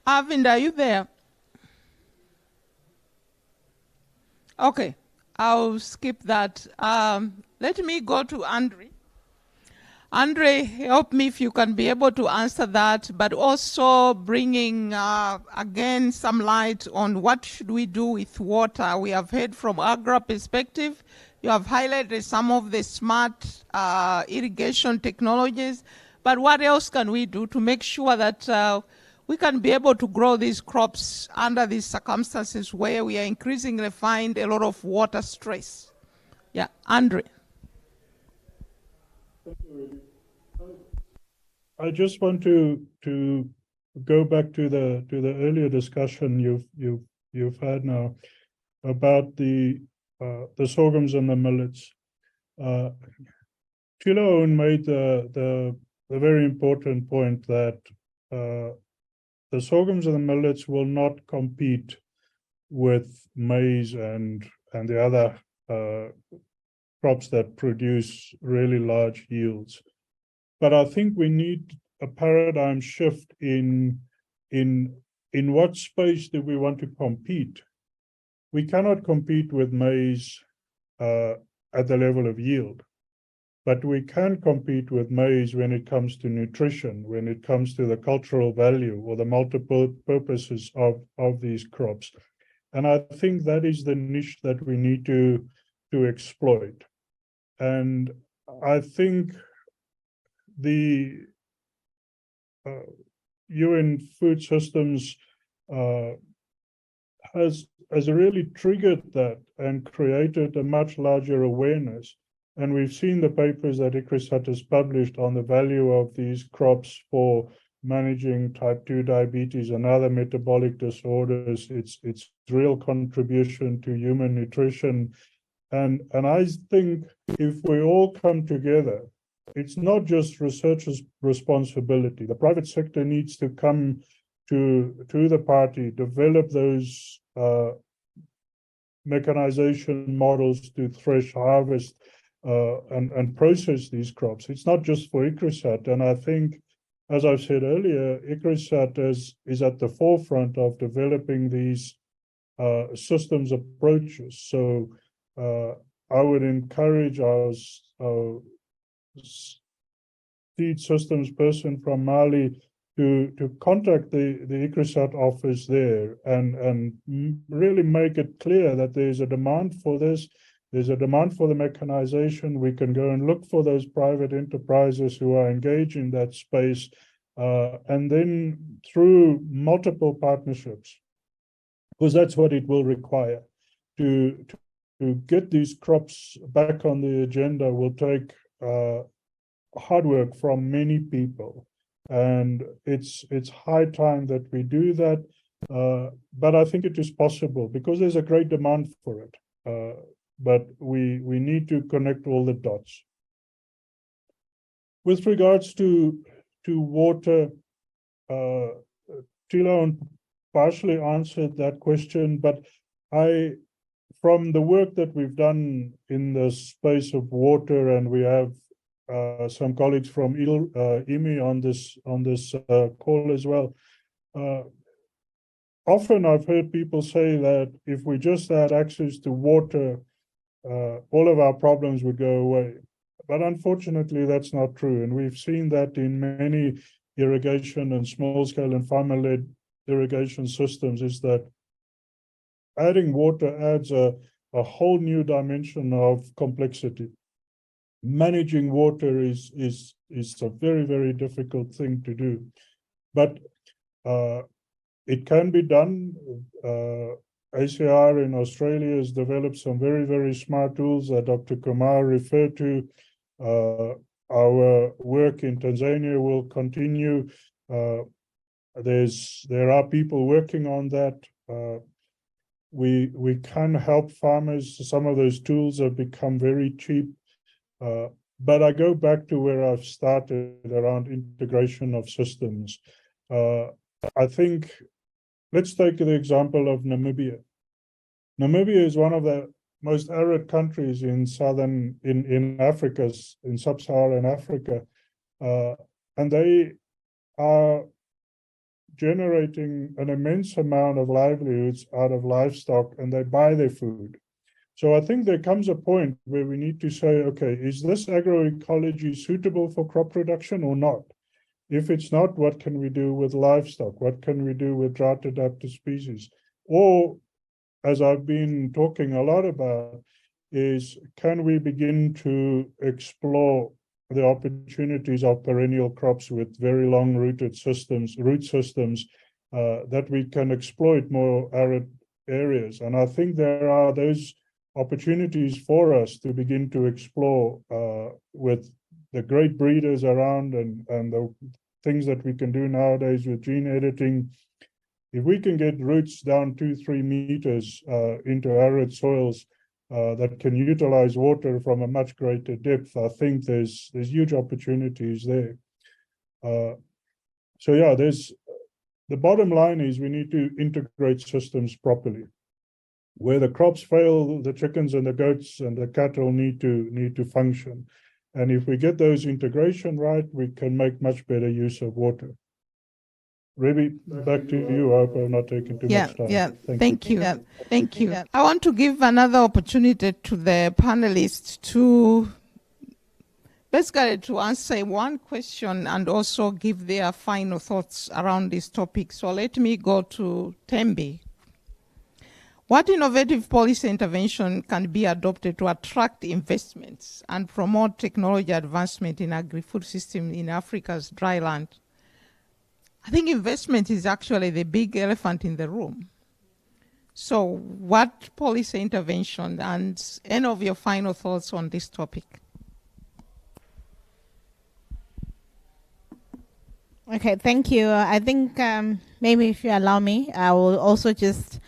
Arvind, are you there? Okay, I'll skip that. Let me go to Andre. Andre, help me if you can be able to answer that, but also bringing, again, some light on what should we do with water. We have heard from Agra perspective. You have highlighted some of the smart irrigation technologies, but what else can we do to make sure that we can be able to grow these crops under these circumstances where we are increasingly find a lot of water stress? Yeah, Andre. I just want to go back to the earlier discussion you've had now about the sorghums and the millets. Tila Owen made the very important point that the sorghums and the millets will not compete with maize and the other crops that produce really large yields. But I think we need a paradigm shift in what space do we want to compete. We cannot compete with maize at the level of yield, but we can compete with maize when it comes to nutrition, when it comes to the cultural value or the multiple purposes of these crops. And I think that is the niche that we need to exploit. And I think the UN Food Systems has really triggered that and created a much larger awareness. And we've seen the papers that ICRISAT has published on the value of these crops for managing type 2 diabetes and other metabolic disorders, its real contribution to human nutrition. And I think if we all come together, it's not just researchers' responsibility. The private sector needs to come to the party, develop those mechanization models to thresh, harvest, and process these crops. It's not just for ICRISAT. And I think, as I've said earlier, ICRISAT is at the forefront of developing these systems approaches. So I would encourage our seed systems person from Mali to contact the ICRISAT office there and really make it clear that there's a demand for this. There's a demand for the mechanization. We can go and look for those private enterprises who are engaged in that space, and then through multiple partnerships, because that's what it will require to get these crops back on the agenda will take hard work from many people. And it's high time that we do that, but I think it is possible because there's a great demand for it. But we need to connect all the dots. With regards to water, Tila partially answered that question, but from the work that we've done in the space of water, and we have some colleagues from IWMI on this call as well. Often I've heard people say that if we just had access to water, all of our problems would go away. But unfortunately, that's not true. And we've seen that in many irrigation and small-scale and farmer-led irrigation systems, is that adding water adds a whole new dimension of complexity. Managing water is a very, very difficult thing to do. But it can be done. ACR in Australia has developed some very, very smart tools that Dr. Kumar referred to. Our work in Tanzania will continue. There are people working on that. we can help farmers. Some of those tools have become very cheap. But I go back to where I've started around integration of systems. I think, let's take the example of Namibia. Namibia is one of the most arid countries in Africa, in sub-Saharan Africa. And they are generating an immense amount of livelihoods out of livestock, and they buy their food. So I think there comes a point where we need to say, okay, is this agroecology suitable for crop production or not? If it's not, what can we do with livestock? What can we do with drought-adapted species? Or, as I've been talking a lot about, is can we begin to explore the opportunities of perennial crops with very long-rooted systems, root systems, that we can exploit more arid areas. And I think there are those opportunities for us to begin to explore with the great breeders around and the things that we can do nowadays with gene editing. If we can get roots down 2-3 meters into arid soils that can utilize water from a much greater depth, I think there's huge opportunities there. So yeah, the bottom line is we need to integrate systems properly. Where the crops fail, the chickens and the goats and the cattle need to function. And if we get those integration right, we can make much better use of water. Rebbe, back to you. I hope I'm not taking too much time. Thank you. Thank you. I want to give another opportunity to the panelists to basically to answer one question and also give their final thoughts around this topic. So let me go to Tembi. What innovative policy intervention can be adopted to attract investments and promote technology advancement in agri-food system in Africa's dry land? I think investment is actually the big elephant in the room. So what policy intervention and any of your final thoughts on this topic? Okay, thank you. I think maybe if you allow me, I will also just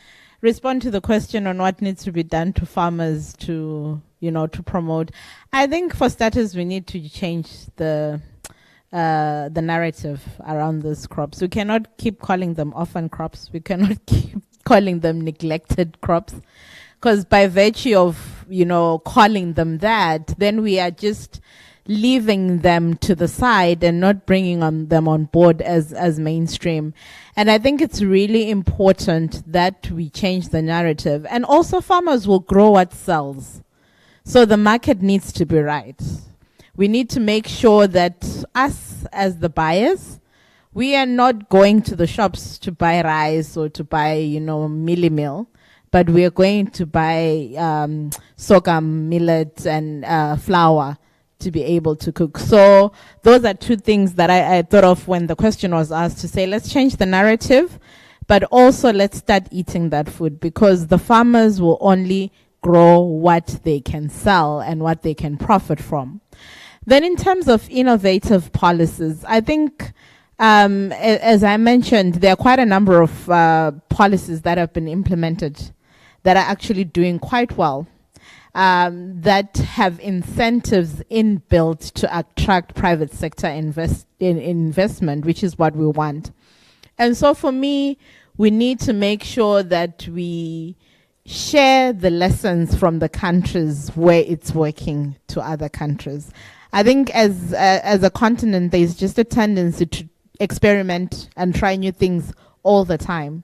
respond to the question on what needs to be done to farmers to, to promote. I think for starters, we need to change the narrative around these crops. We cannot keep calling them orphan crops. We cannot keep calling them neglected crops, because by virtue of, calling them that, then we are just leaving them to the side and not bringing them on board as mainstream. And I think it's really important that we change the narrative. And also farmers will grow what sells. So the market needs to be right. We need to make sure that us as the buyers, we are not going to the shops to buy rice or to buy, mealie meal, but we are going to buy sorghum, millet, and flour to be able to cook. So those are two things that I thought of when the question was asked, to say, let's change the narrative, but also let's start eating that food, because the farmers will only grow what they can sell and what they can profit from. Then in terms of innovative policies, I think, as I mentioned, there are quite a number of policies that have been implemented that are actually doing quite well. That have incentives inbuilt to attract private sector investment, which is what we want. And so for me, we need to make sure that we share the lessons from the countries where it's working to other countries. I think as a continent, there's just a tendency to experiment and try new things all the time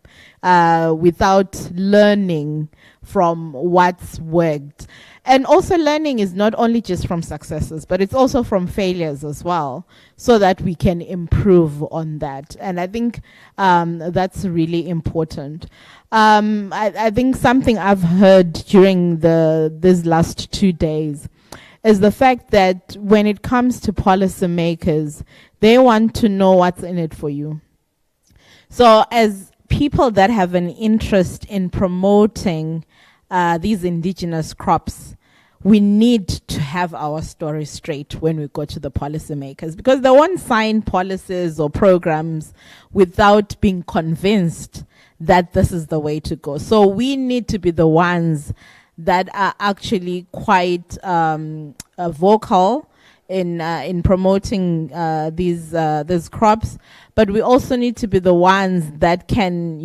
without learning from what's worked. And also learning is not only just from successes, but it's also from failures as well, so that we can improve on that. And I think that's really important. I think something I've heard during these last 2 days is the fact that when it comes to policymakers, they want to know what's in it for you. So as people that have an interest in promoting these indigenous crops, we need to have our story straight when we go to the policymakers, because they won't sign policies or programs without being convinced that this is the way to go. So we need to be the ones that are actually quite vocal in promoting these crops, but we also need to be the ones that can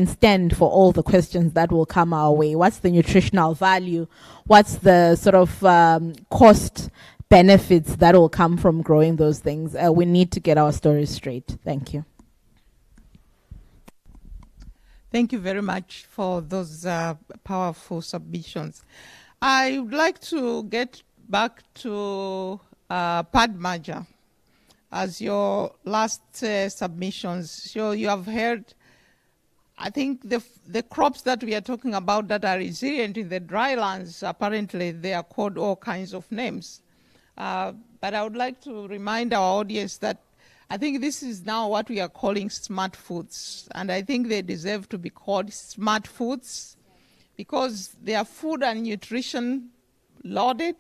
stand for all the questions that will come our way. What's the nutritional value? What's the sort of cost benefits that will come from growing those things? We need to get our stories straight. Thank you. Thank you very much for those powerful submissions. I would like to get back to Padmaja as your last submissions. So you have heard, I think the crops that we are talking about that are resilient in the drylands, apparently they are called all kinds of names. But I would like to remind our audience that I think this is now what we are calling smart foods. And I think they deserve to be called smart foods because they are food and nutrition loaded.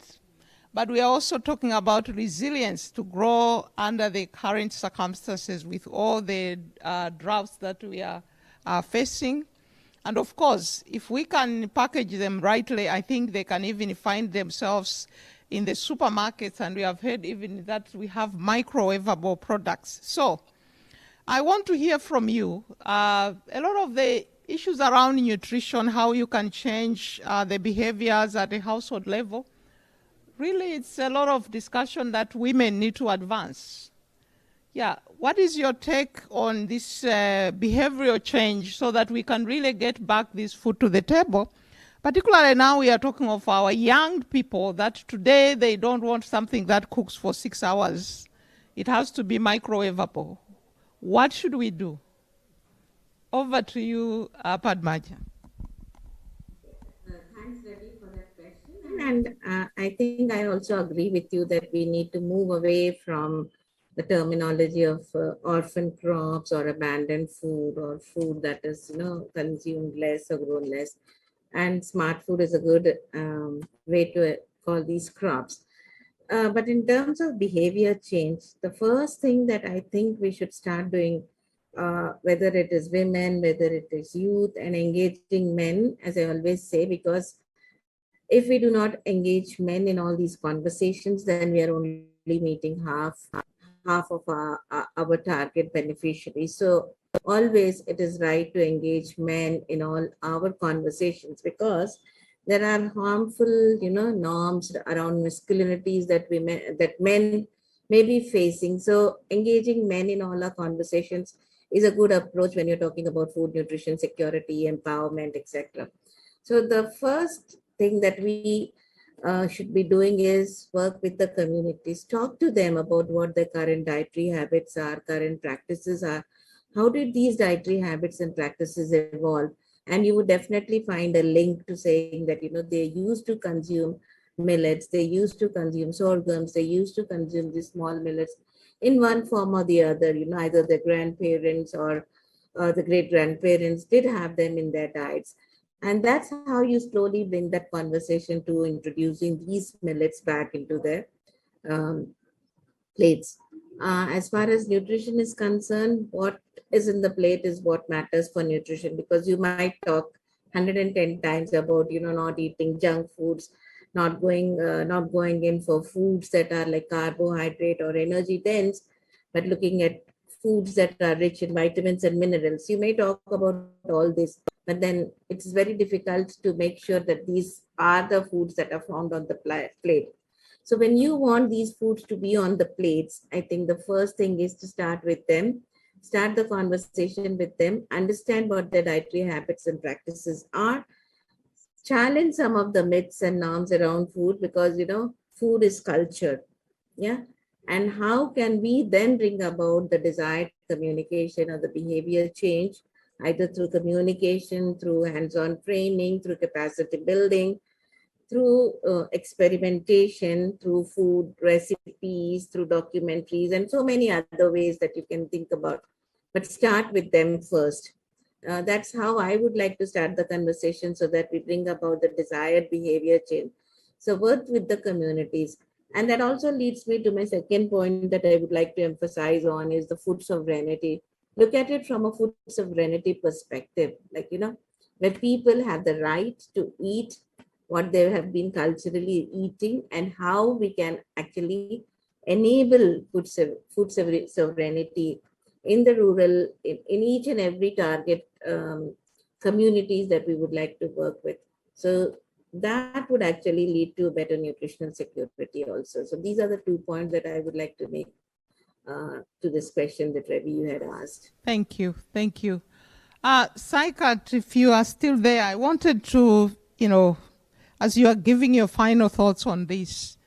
But we are also talking about resilience to grow under the current circumstances with all the droughts that we are facing. And of course, if we can package them rightly, I think they can even find themselves in the supermarkets, and we have heard even that we have microwavable products. So I want to hear from you. A lot of the issues around nutrition, how you can change the behaviors at the household level, really it's a lot of discussion that women need to advance. Yeah, what is your take on this behavioral change so that we can really get back this food to the table? Particularly now we are talking of our young people that today they don't want something that cooks for 6 hours. It has to be microwavable. What should we do? Over to you, Padmaja. Thanks, Ravi, for that question. And I think I also agree with you that we need to move away from the terminology of orphan crops or abandoned food or food that is consumed less or grown less. And smart food is a good way to call these crops. But in terms of behavior change, the first thing that I think we should start doing, whether it is women, whether it is youth, and engaging men, as I always say, because if we do not engage men in all these conversations, then we are only meeting half of our target beneficiaries. So always it is right to engage men in all our conversations because there are harmful, norms around masculinities that men may be facing. So engaging men in all our conversations is a good approach when you're talking about food, nutrition, security, empowerment, etc. So the first thing that we should be doing is work with the communities, talk to them about what their current dietary habits are, current practices are. How did these dietary habits and practices evolve? And you would definitely find a link to saying that, they used to consume millets, they used to consume sorghums, they used to consume these small millets in one form or the other, either their grandparents or the great-grandparents did have them in their diets. And that's how you slowly bring that conversation to introducing these millets back into their plates. As far as nutrition is concerned, what is in the plate is what matters for nutrition, because you might talk 110 times about, not eating junk foods, not going in for foods that are like carbohydrate or energy dense, but looking at foods that are rich in vitamins and minerals. You may talk about all this, but then it's very difficult to make sure that these are the foods that are found on the plate. So when you want these foods to be on the plates, I think the first thing is to start with them, start the conversation with them, understand what their dietary habits and practices are, challenge some of the myths and norms around food, because, food is culture. Yeah. And how can we then bring about the desired communication or the behavior change, either through communication, through hands-on training, through capacity building, through experimentation, through food recipes, through documentaries, and so many other ways that you can think about. But start with them first. That's how I would like to start the conversation, so that we bring about the desired behavior change. So work with the communities. And that also leads me to my second point that I would like to emphasize on is the food sovereignty. look at it from a food sovereignty perspective, like, where people have the right to eat what they have been culturally eating, and how we can actually enable food sovereignty in the rural, in each and every target communities that we would like to work with. So that would actually lead to better nutritional security also. So these are the 2 points that I would like to make to this question that Ravi you had asked. Thank you. Thank you. Saikat, if you are still there, I wanted to, as you are giving your final thoughts on this,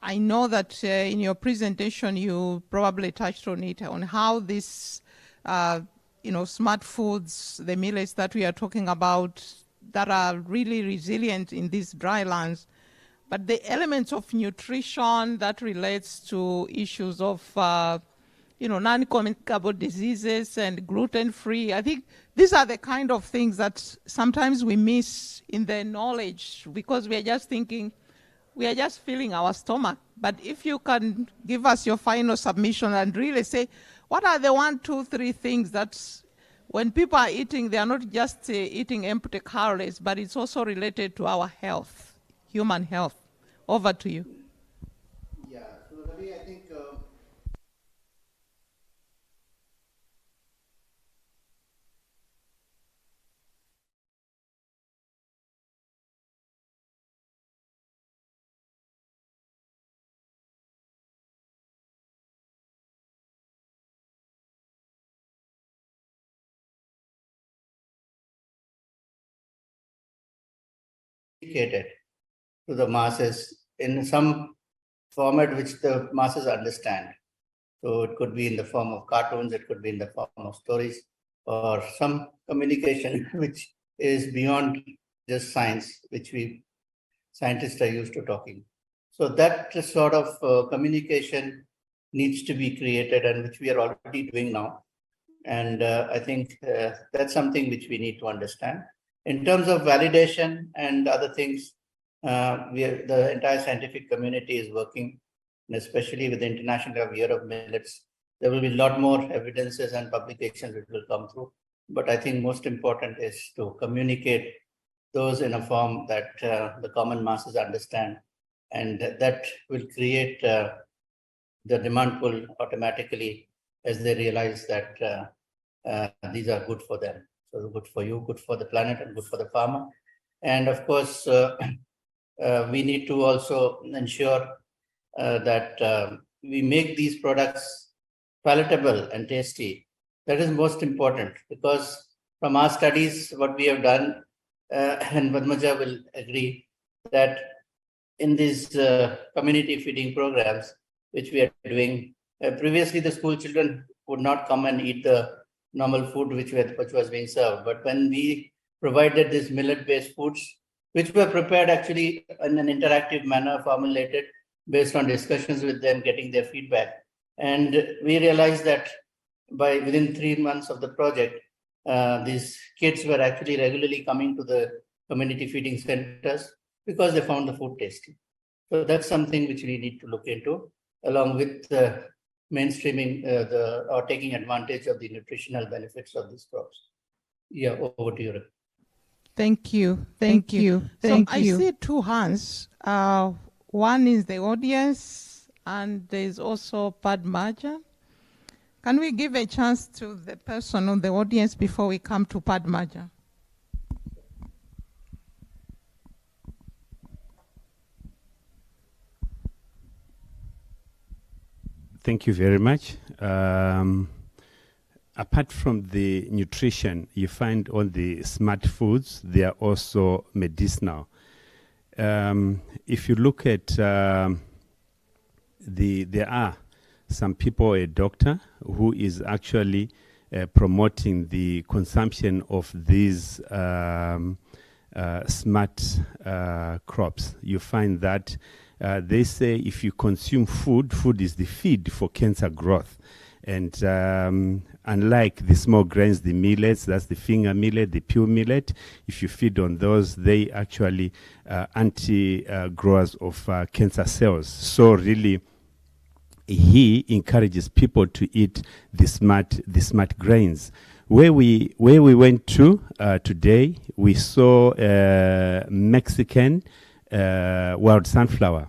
I know that in your presentation, you probably touched on it, on how this, smart foods, the millets that we are talking about, that are really resilient in these dry lands, but the elements of nutrition that relates to issues of, non-communicable diseases and gluten-free, I think these are the kind of things that sometimes we miss in the knowledge, because we are just thinking, we are just filling our stomach. But if you can give us your final submission and really say, what are the 1, 2, 3 things that when people are eating, they are not just eating empty calories, but it's also related to our health, human health. Over to you. Yeah, so Ravi, I think communicated to the masses in some format which the masses understand. So it could be in the form of cartoons, it could be in the form of stories, or some communication which is beyond just science, which we scientists are used to talking. So that sort of communication needs to be created, and which we are already doing now. And I think that's something which we need to understand. In terms of validation and other things, the entire scientific community is working, and especially with the International Year of Millets, there will be a lot more evidences and publications which will come through. But I think most important is to communicate those in a form that the common masses understand, and that will create the demand pull automatically as they realize that these are good for them. So good for you, good for the planet, and good for the farmer. And of course, we need to also ensure that we make these products palatable and tasty. That is most important, because from our studies, what we have done, and Padmaja will agree, that in these community feeding programs, which we are doing, previously the school children would not come and eat the normal food which was being served. But when we provided these millet-based foods, which were prepared actually in an interactive manner, formulated based on discussions with them, getting their feedback. And we realized that within 3 months of the project, these kids were actually regularly coming to the community feeding centers because they found the food tasty. So that's something which we need to look into, along with mainstreaming or taking advantage of the nutritional benefits of these crops. Yeah, over to you. Thank you. Thank you. So I see 2 hands. One is the audience, and there's also Padmaja. Can we give a chance to the person on the audience before we come to Padmaja? Thank you very much. Apart from the nutrition, you find all the smart foods, they are also medicinal. If you look at there are some people, a doctor, who is actually promoting the consumption of these smart crops. You find that they say if you consume food, food is the feed for cancer growth. And unlike the small grains, the millets, that's the finger millet, the pure millet, if you feed on those, they actually anti-growers of cancer cells. So really, he encourages people to eat the smart grains. Where we went to today, we saw Mexican wild sunflower.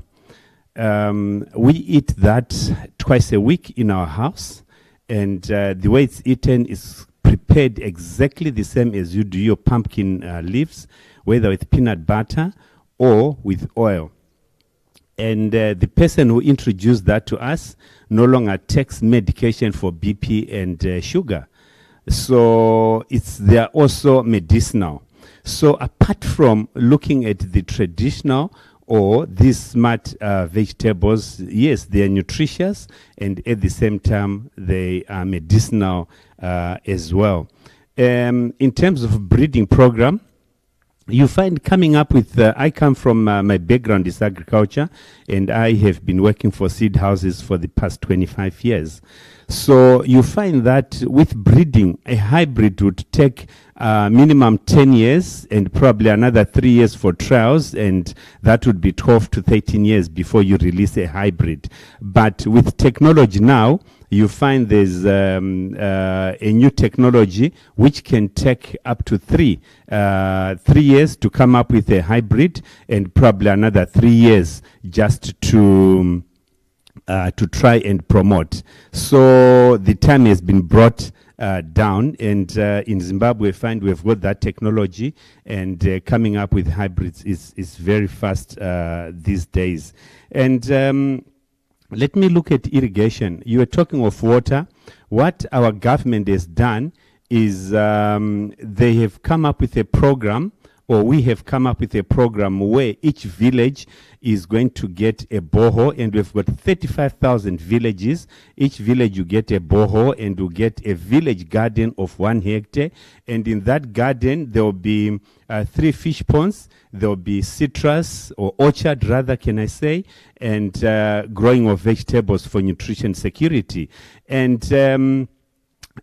We eat that twice a week in our house, and the way it's eaten is prepared exactly the same as you do your pumpkin leaves, whether with peanut butter or with oil. And the person who introduced that to us no longer takes medication for BP and sugar. So they are also medicinal. So apart from looking at the traditional or these smart vegetables, yes, they are nutritious, and at the same time, they are medicinal as well. In terms of breeding program, you find coming up with, I come from, my background is agriculture, and I have been working for seed houses for the past 25 years. So you find that with breeding, a hybrid would take minimum 10 years and probably another 3 years for trials, and that would be 12 to 13 years before you release a hybrid. But with technology now, you find there's a new technology which can take up to 3 years to come up with a hybrid, and probably another 3 years just to try and promote. So the time has been brought down, and in Zimbabwe, we find we've got that technology, and coming up with hybrids is very fast these days. And let me look at irrigation. You were talking of water. What our government has done is they have come up with a program, or we have come up with a program where each village is going to get a borehole, and we've got 35,000 villages. Each village you get a borehole, and you get a village garden of 1 hectare. And in that garden, there will be 3 fish ponds, there will be citrus, or orchard rather, can I say, and growing of vegetables for nutrition security. And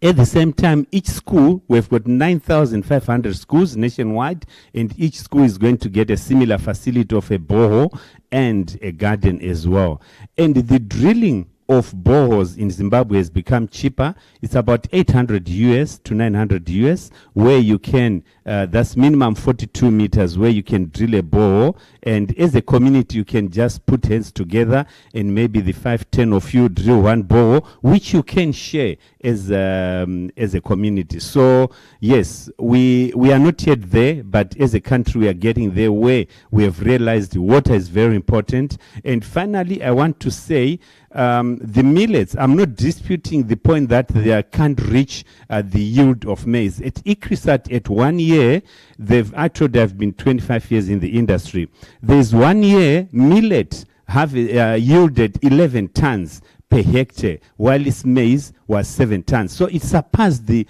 at the same time, each school, we've got 9,500 schools nationwide, and each school is going to get a similar facility of a borehole and a garden as well. And the drilling of boreholes in Zimbabwe has become cheaper. It's about 800 US to 900 US, where you can, that's minimum 42 meters, where you can drill a borehole. And as a community, you can just put hands together, and maybe the 5-10 of you drill one borehole, which you can share as a community. So yes, we are not yet there, but as a country, we are getting there, where we have realized water is very important. And finally, I want to say, the millets, I'm not disputing the point that they can't reach the yield of maize. At ICRISAT, at 1 year, I've been 25 years in the industry. There's 1 year millet have yielded 11 tons per hectare, while its maize was 7 tons. So it surpassed the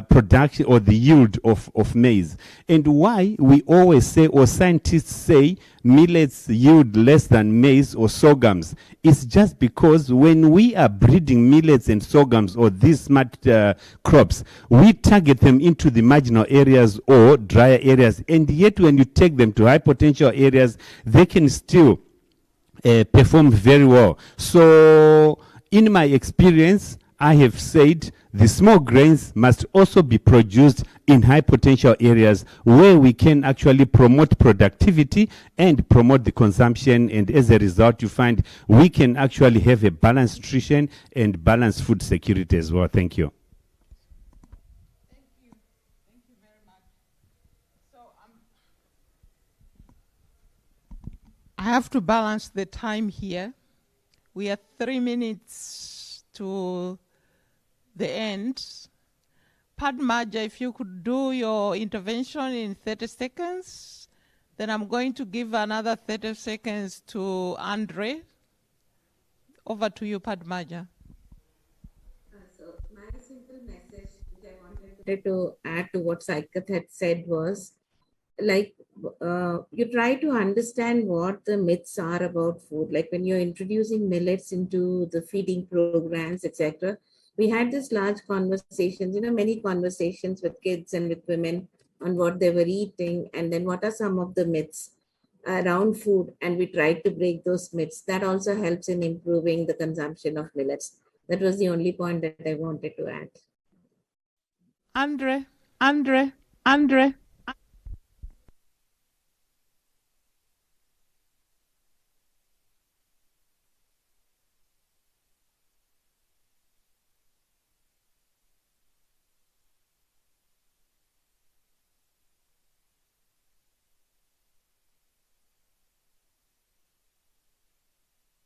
production or the yield of maize. And why we always say, or scientists say, millets yield less than maize or sorghums, it's just because when we are breeding millets and sorghums, or these smart crops, we target them into the marginal areas or drier areas. And yet when you take them to high potential areas, they can still perform very well. So in my experience, I have said the small grains must also be produced in high potential areas, where we can actually promote productivity and promote the consumption. And as a result, you find we can actually have a balanced nutrition and balanced food security as well. Thank you. Thank you very much. So I have to balance the time here. We are 3 minutes to the end. Padmaja, if you could do your intervention in 30 seconds, then I'm going to give another 30 seconds to Andre. Over to you, Padmaja. So my simple message which I wanted to add to what Saikat had said was, like, you try to understand what the myths are about food. Like when you're introducing millets into the feeding programs, etc., we had this large conversations, many conversations with kids and with women on what they were eating, and then what are some of the myths. around food and we try to break those myths, that also helps in improving the consumption of millets. That was the only point that I wanted to add. Andre.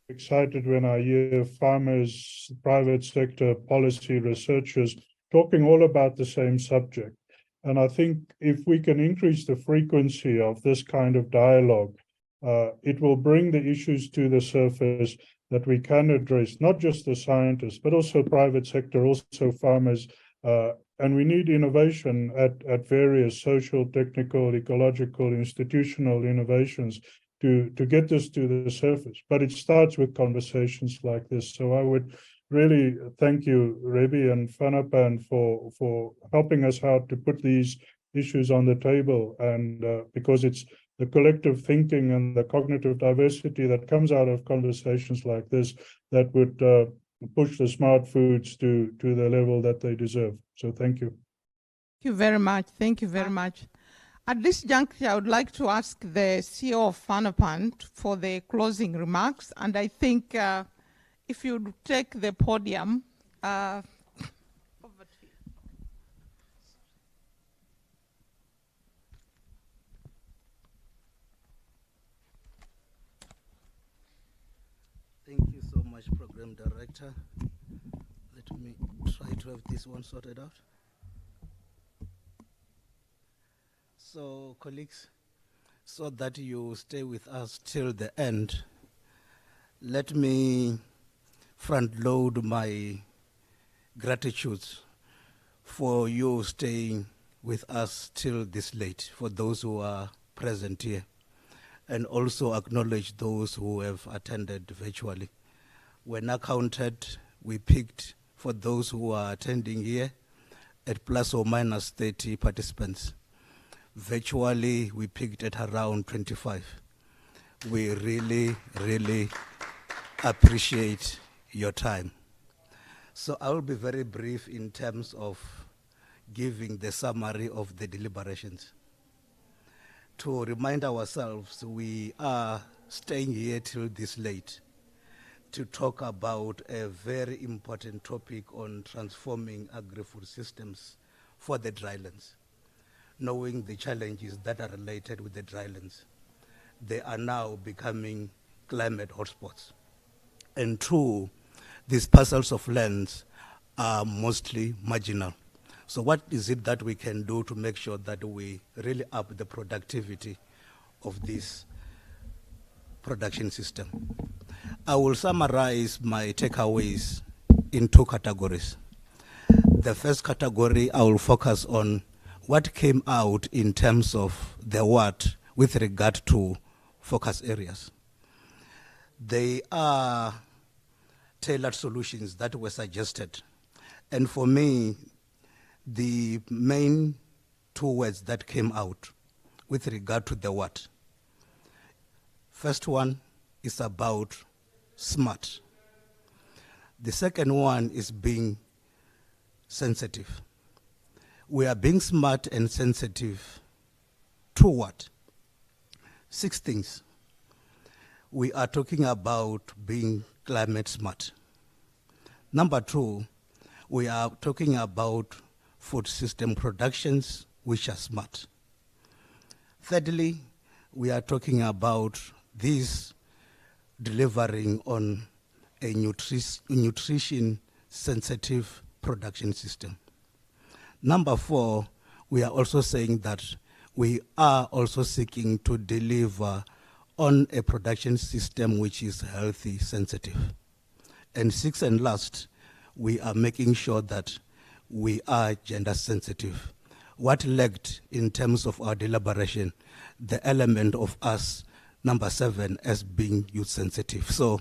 Excited when I hear farmers, private sector, policy researchers talking all about the same subject. And I think if we can increase the frequency of this kind of dialogue, it will bring the issues to the surface that we can address, not just the scientists, but also private sector, also farmers. And we need innovation at various social, technical, ecological, institutional innovations to get this to the surface. But it starts with conversations like this. So I would really thank you, Rebi and FANRPAN, for helping us out to put these issues on the table. And because it's the collective thinking and the cognitive diversity that comes out of conversations like this that would push the smart foods to the level that they deserve. So thank you. Thank you very much. Thank you very much. At this juncture, I would like to ask the CEO of FANRPAN for the closing remarks. And I think if you'd take the podium, over to you. Thank you so much, Program Director. Let me try to have this one sorted out. So, colleagues, so that you stay with us till the end, let me front load my gratitude for you staying with us till this late, for those who are present here, and also acknowledge those who have attended virtually. When I counted, we picked, for those who are attending here, at plus or minus 30 participants. Virtually, we picked at around 25. We really, really appreciate your time. So I will be very brief in terms of giving the summary of the deliberations. To remind ourselves, we are staying here till this late to talk about a very important topic on transforming agri-food systems for the drylands. Knowing the challenges that are related with the drylands. They are now becoming climate hotspots. And two, these parcels of lands are mostly marginal. So what is it that we can do to make sure that we really up the productivity of this production system? I will summarize my takeaways in two categories. The first category, I will focus on what came out in terms of the what with regard to focus areas. They are tailored solutions that were suggested. And for me, the main two words that came out with regard to the what. First one is about smart. The second one is being sensitive. We are being smart and sensitive to what? 6 things. We are talking about being climate smart. Number 2, we are talking about food system productions which are smart. Thirdly, we are talking about this delivering on a nutrition sensitive production system. Number 4, we are also saying that we are also seeking to deliver on a production system which is healthy sensitive. And 6 and last, we are making sure that we are gender sensitive. What lacked in terms of our deliberation, the element of us, number 7, as being youth sensitive. So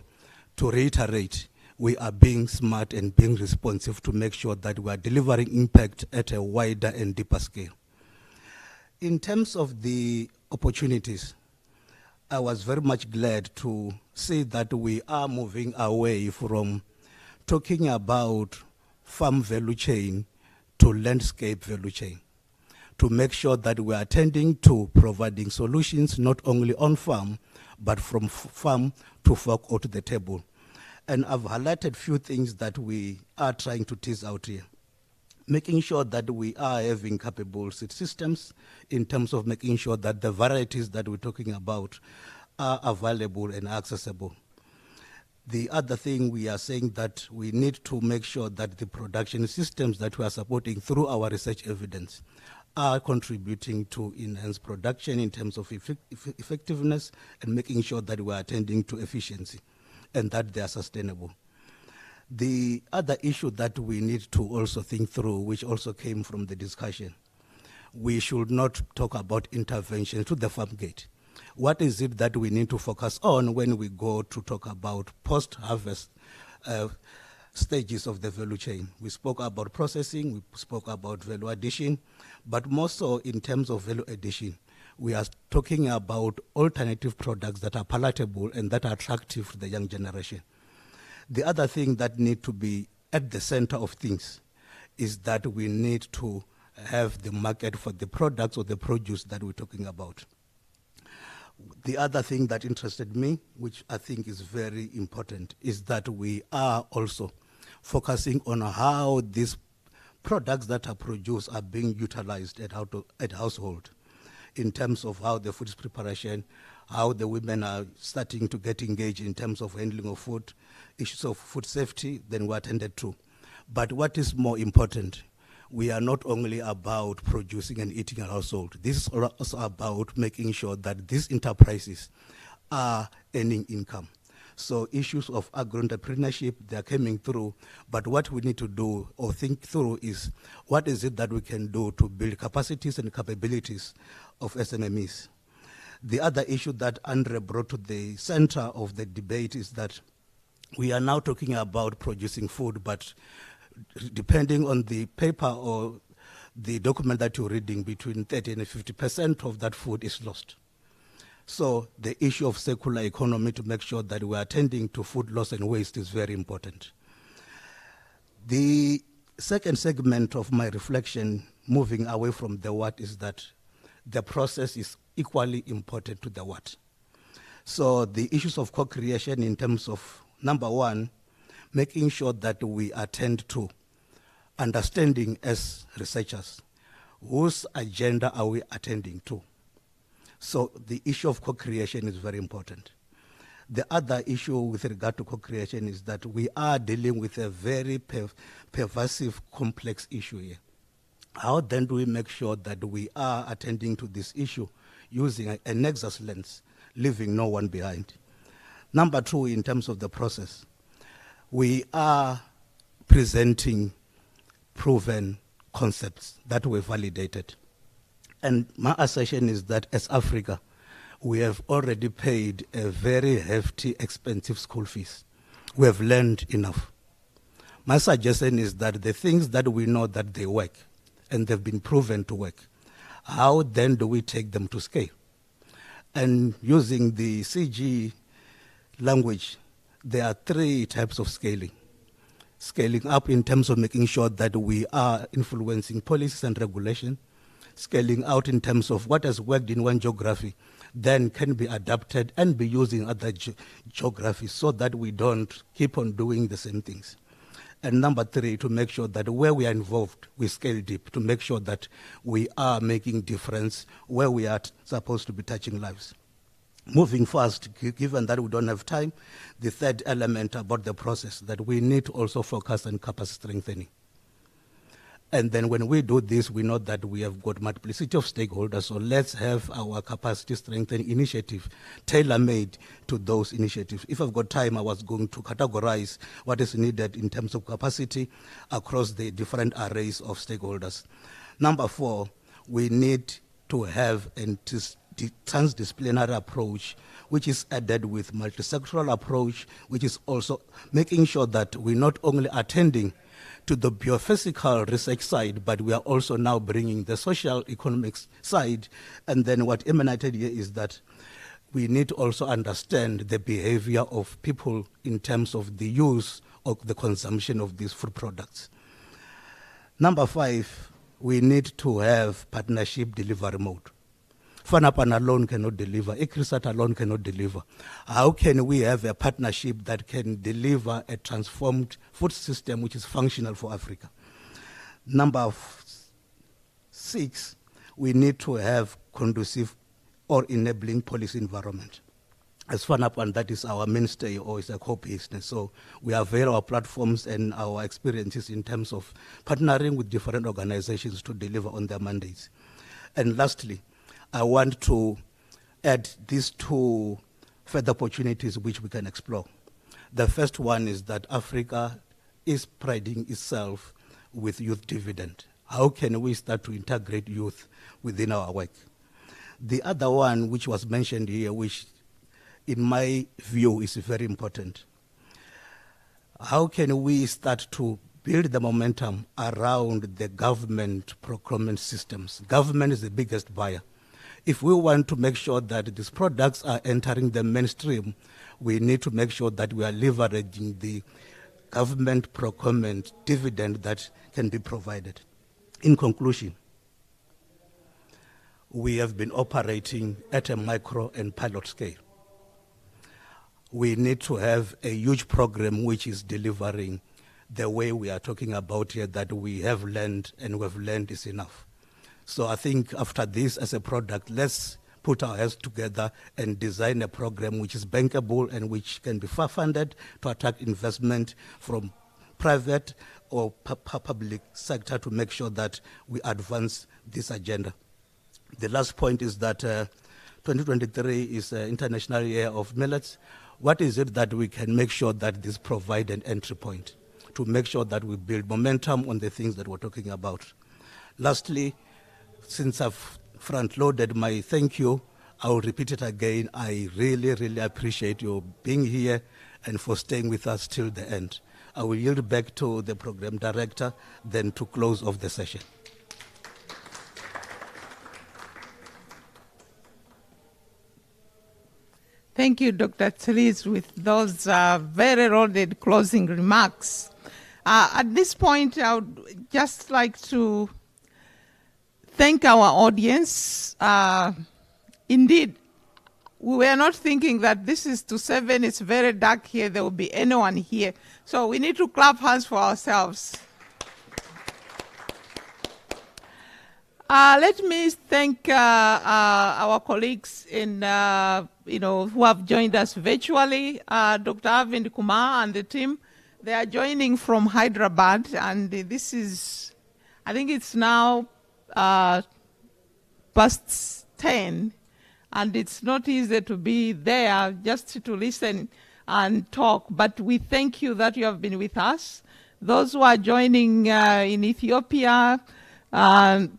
to reiterate, we are being smart and being responsive to make sure that we are delivering impact at a wider and deeper scale. In terms of the opportunities, I was very much glad to see that we are moving away from talking about farm value chain to landscape value chain, to make sure that we are attending to providing solutions not only on farm, but from farm to fork or to the table. And I've highlighted few things that we are trying to tease out here. Making sure that we are having capable seed systems in terms of making sure that the varieties that we're talking about are available and accessible. The other thing we are saying that we need to make sure that the production systems that we are supporting through our research evidence are contributing to enhanced production in terms of effectiveness and making sure that we are attending to efficiency and that they are sustainable. The other issue that we need to also think through, which also came from the discussion, we should not talk about intervention to the farm gate. What is it that we need to focus on when we go to talk about post-harvest stages of the value chain? We spoke about processing, we spoke about value addition, but more so in terms of value addition, we are talking about alternative products that are palatable and that are attractive to the young generation. The other thing that need to be at the center of things is that we need to have the market for the products or the produce that we're talking about. The other thing that interested me, which I think is very important, is that we are also focusing on how these products that are produced are being utilized at household, in terms of how the food is preparation, how the women are starting to get engaged in terms of handling of food, issues of food safety, then we're attended to. But what is more important, we are not only about producing and eating a household. This is also about making sure that these enterprises are earning income. So issues of agro-entrepreneurship, they're coming through, but what we need to do or think through is what is it that we can do to build capacities and capabilities of SMMEs. The other issue that Andre brought to the center of the debate is that we are now talking about producing food, but depending on the paper or the document that you're reading, between 30 and 50% of that food is lost. So the issue of circular economy, to make sure that we are attending to food loss and waste, is very important. The second segment of my reflection, moving away from the what, is that the process is equally important to the what. So the issues of co-creation in terms of, number one, making sure that we attend to understanding as researchers, whose agenda are we attending to? So the issue of co-creation is very important. The other issue with regard to co-creation is that we are dealing with a very pervasive, complex issue here. How then do we make sure that we are attending to this issue using a nexus lens, leaving no one behind? Number two, in terms of the process, we are presenting proven concepts that were validated. And my assertion is that as Africa, we have already paid a very hefty, expensive school fees. We have learned enough. My suggestion is that the things that we know that they work, and they've been proven to work, how then do we take them to scale? And using the CG language, there are three types of scaling. Scaling up in terms of making sure that we are influencing policies and regulation. Scaling out in terms of what has worked in one geography then can be adapted and be used in other geographies so that we don't keep on doing the same things. And number three, to make sure that where we are involved, we scale deep, to make sure that we are making difference where we are supposed to be touching lives. Moving fast, given that we don't have time, the third element about the process, that we need to also focus on capacity strengthening. And then when we do this, we know that we have got multiplicity of stakeholders, so let's have our capacity strengthening initiative tailor-made to those initiatives. If I've got time, I was going to categorize what is needed in terms of capacity across the different arrays of stakeholders. Number four, we need to have a transdisciplinary approach, which is added with multi-sectoral approach, which is also making sure that we're not only attending to the biophysical research side, but we are also now bringing the social economics side. And then what emanated here is that we need to also understand the behavior of people in terms of the use or the consumption of these food products. Number 5, we need to have partnership delivery mode. FANRPAN alone cannot deliver. ICRISAT alone cannot deliver. How can we have a partnership that can deliver a transformed food system which is functional for Africa? Number 6, we need to have conducive or enabling policy environment. As FANRPAN, that is our mainstay or is a core business. So we avail our platforms and our experiences in terms of partnering with different organizations to deliver on their mandates. And lastly, I want to add these 2 further opportunities which we can explore. The first one is that Africa is priding itself with youth dividend. How can we start to integrate youth within our work? The other one which was mentioned here, which in my view is very important. How can we start to build the momentum around the government procurement systems? Government is the biggest buyer. If we want to make sure that these products are entering the mainstream, we need to make sure that we are leveraging the government procurement dividend that can be provided. In conclusion, we have been operating at a micro and pilot scale. We need to have a huge program which is delivering the way we are talking about here, that we have learned and we've learned is enough. So I think after this as a product, let's put our heads together and design a program which is bankable and which can be funded to attract investment from private or public sector to make sure that we advance this agenda. The last point is that 2023 is an International Year of Millets. What is it that we can make sure that this provide an entry point to make sure that we build momentum on the things that we're talking about? Lastly, since I've front-loaded my thank you, I will repeat it again. I really, really appreciate you being here and for staying with us till the end. I will yield back to the program director, then to close off the session. Thank you, Dr. Tselis, with those very loaded closing remarks. At this point, I would just like to thank our audience. Indeed, we were not thinking that this is to 7, it's very dark here, there will be anyone here. So we need to clap hands for ourselves. Let me thank our colleagues in, who have joined us virtually, Dr. Arvind Kumar and the team. They are joining from Hyderabad, and this is, I think it's now past 10, and it's not easy to be there just to listen and talk, but we thank you that you have been with us. Those who are joining in Ethiopia,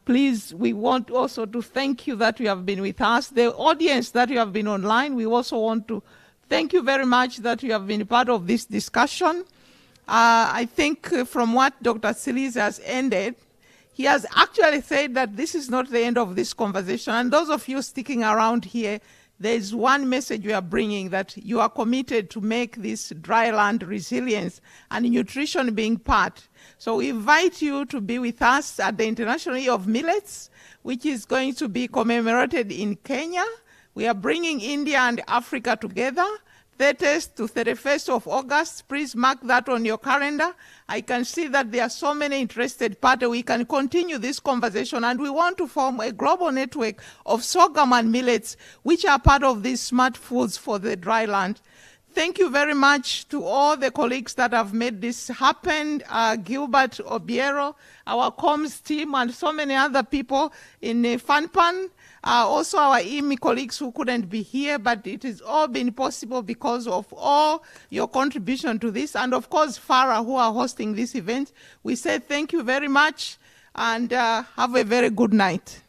please, we want also to thank you that you have been with us. The audience that you have been online, we also want to thank you very much that you have been part of this discussion. I think from what Dr. Tselis has ended, he has actually said that this is not the end of this conversation. And those of you sticking around here, there is one message we are bringing, that you are committed to make this dry land resilience and nutrition being part. So we invite you to be with us at the International Year of Millets, which is going to be commemorated in Kenya. We are bringing India and Africa together, 30th to 31st of August. Please mark that on your calendar. I can see that there are so many interested parties. We can continue this conversation, and we want to form a global network of sorghum and millets, which are part of these smart foods for the dry land. Thank you very much to all the colleagues that have made this happen, Gilbert Obiero, our comms team, and so many other people in FANRPAN. Also our IMI colleagues who couldn't be here, but it has all been possible because of all your contribution to this. And of course, FARA, who are hosting this event. We say thank you very much, and have a very good night.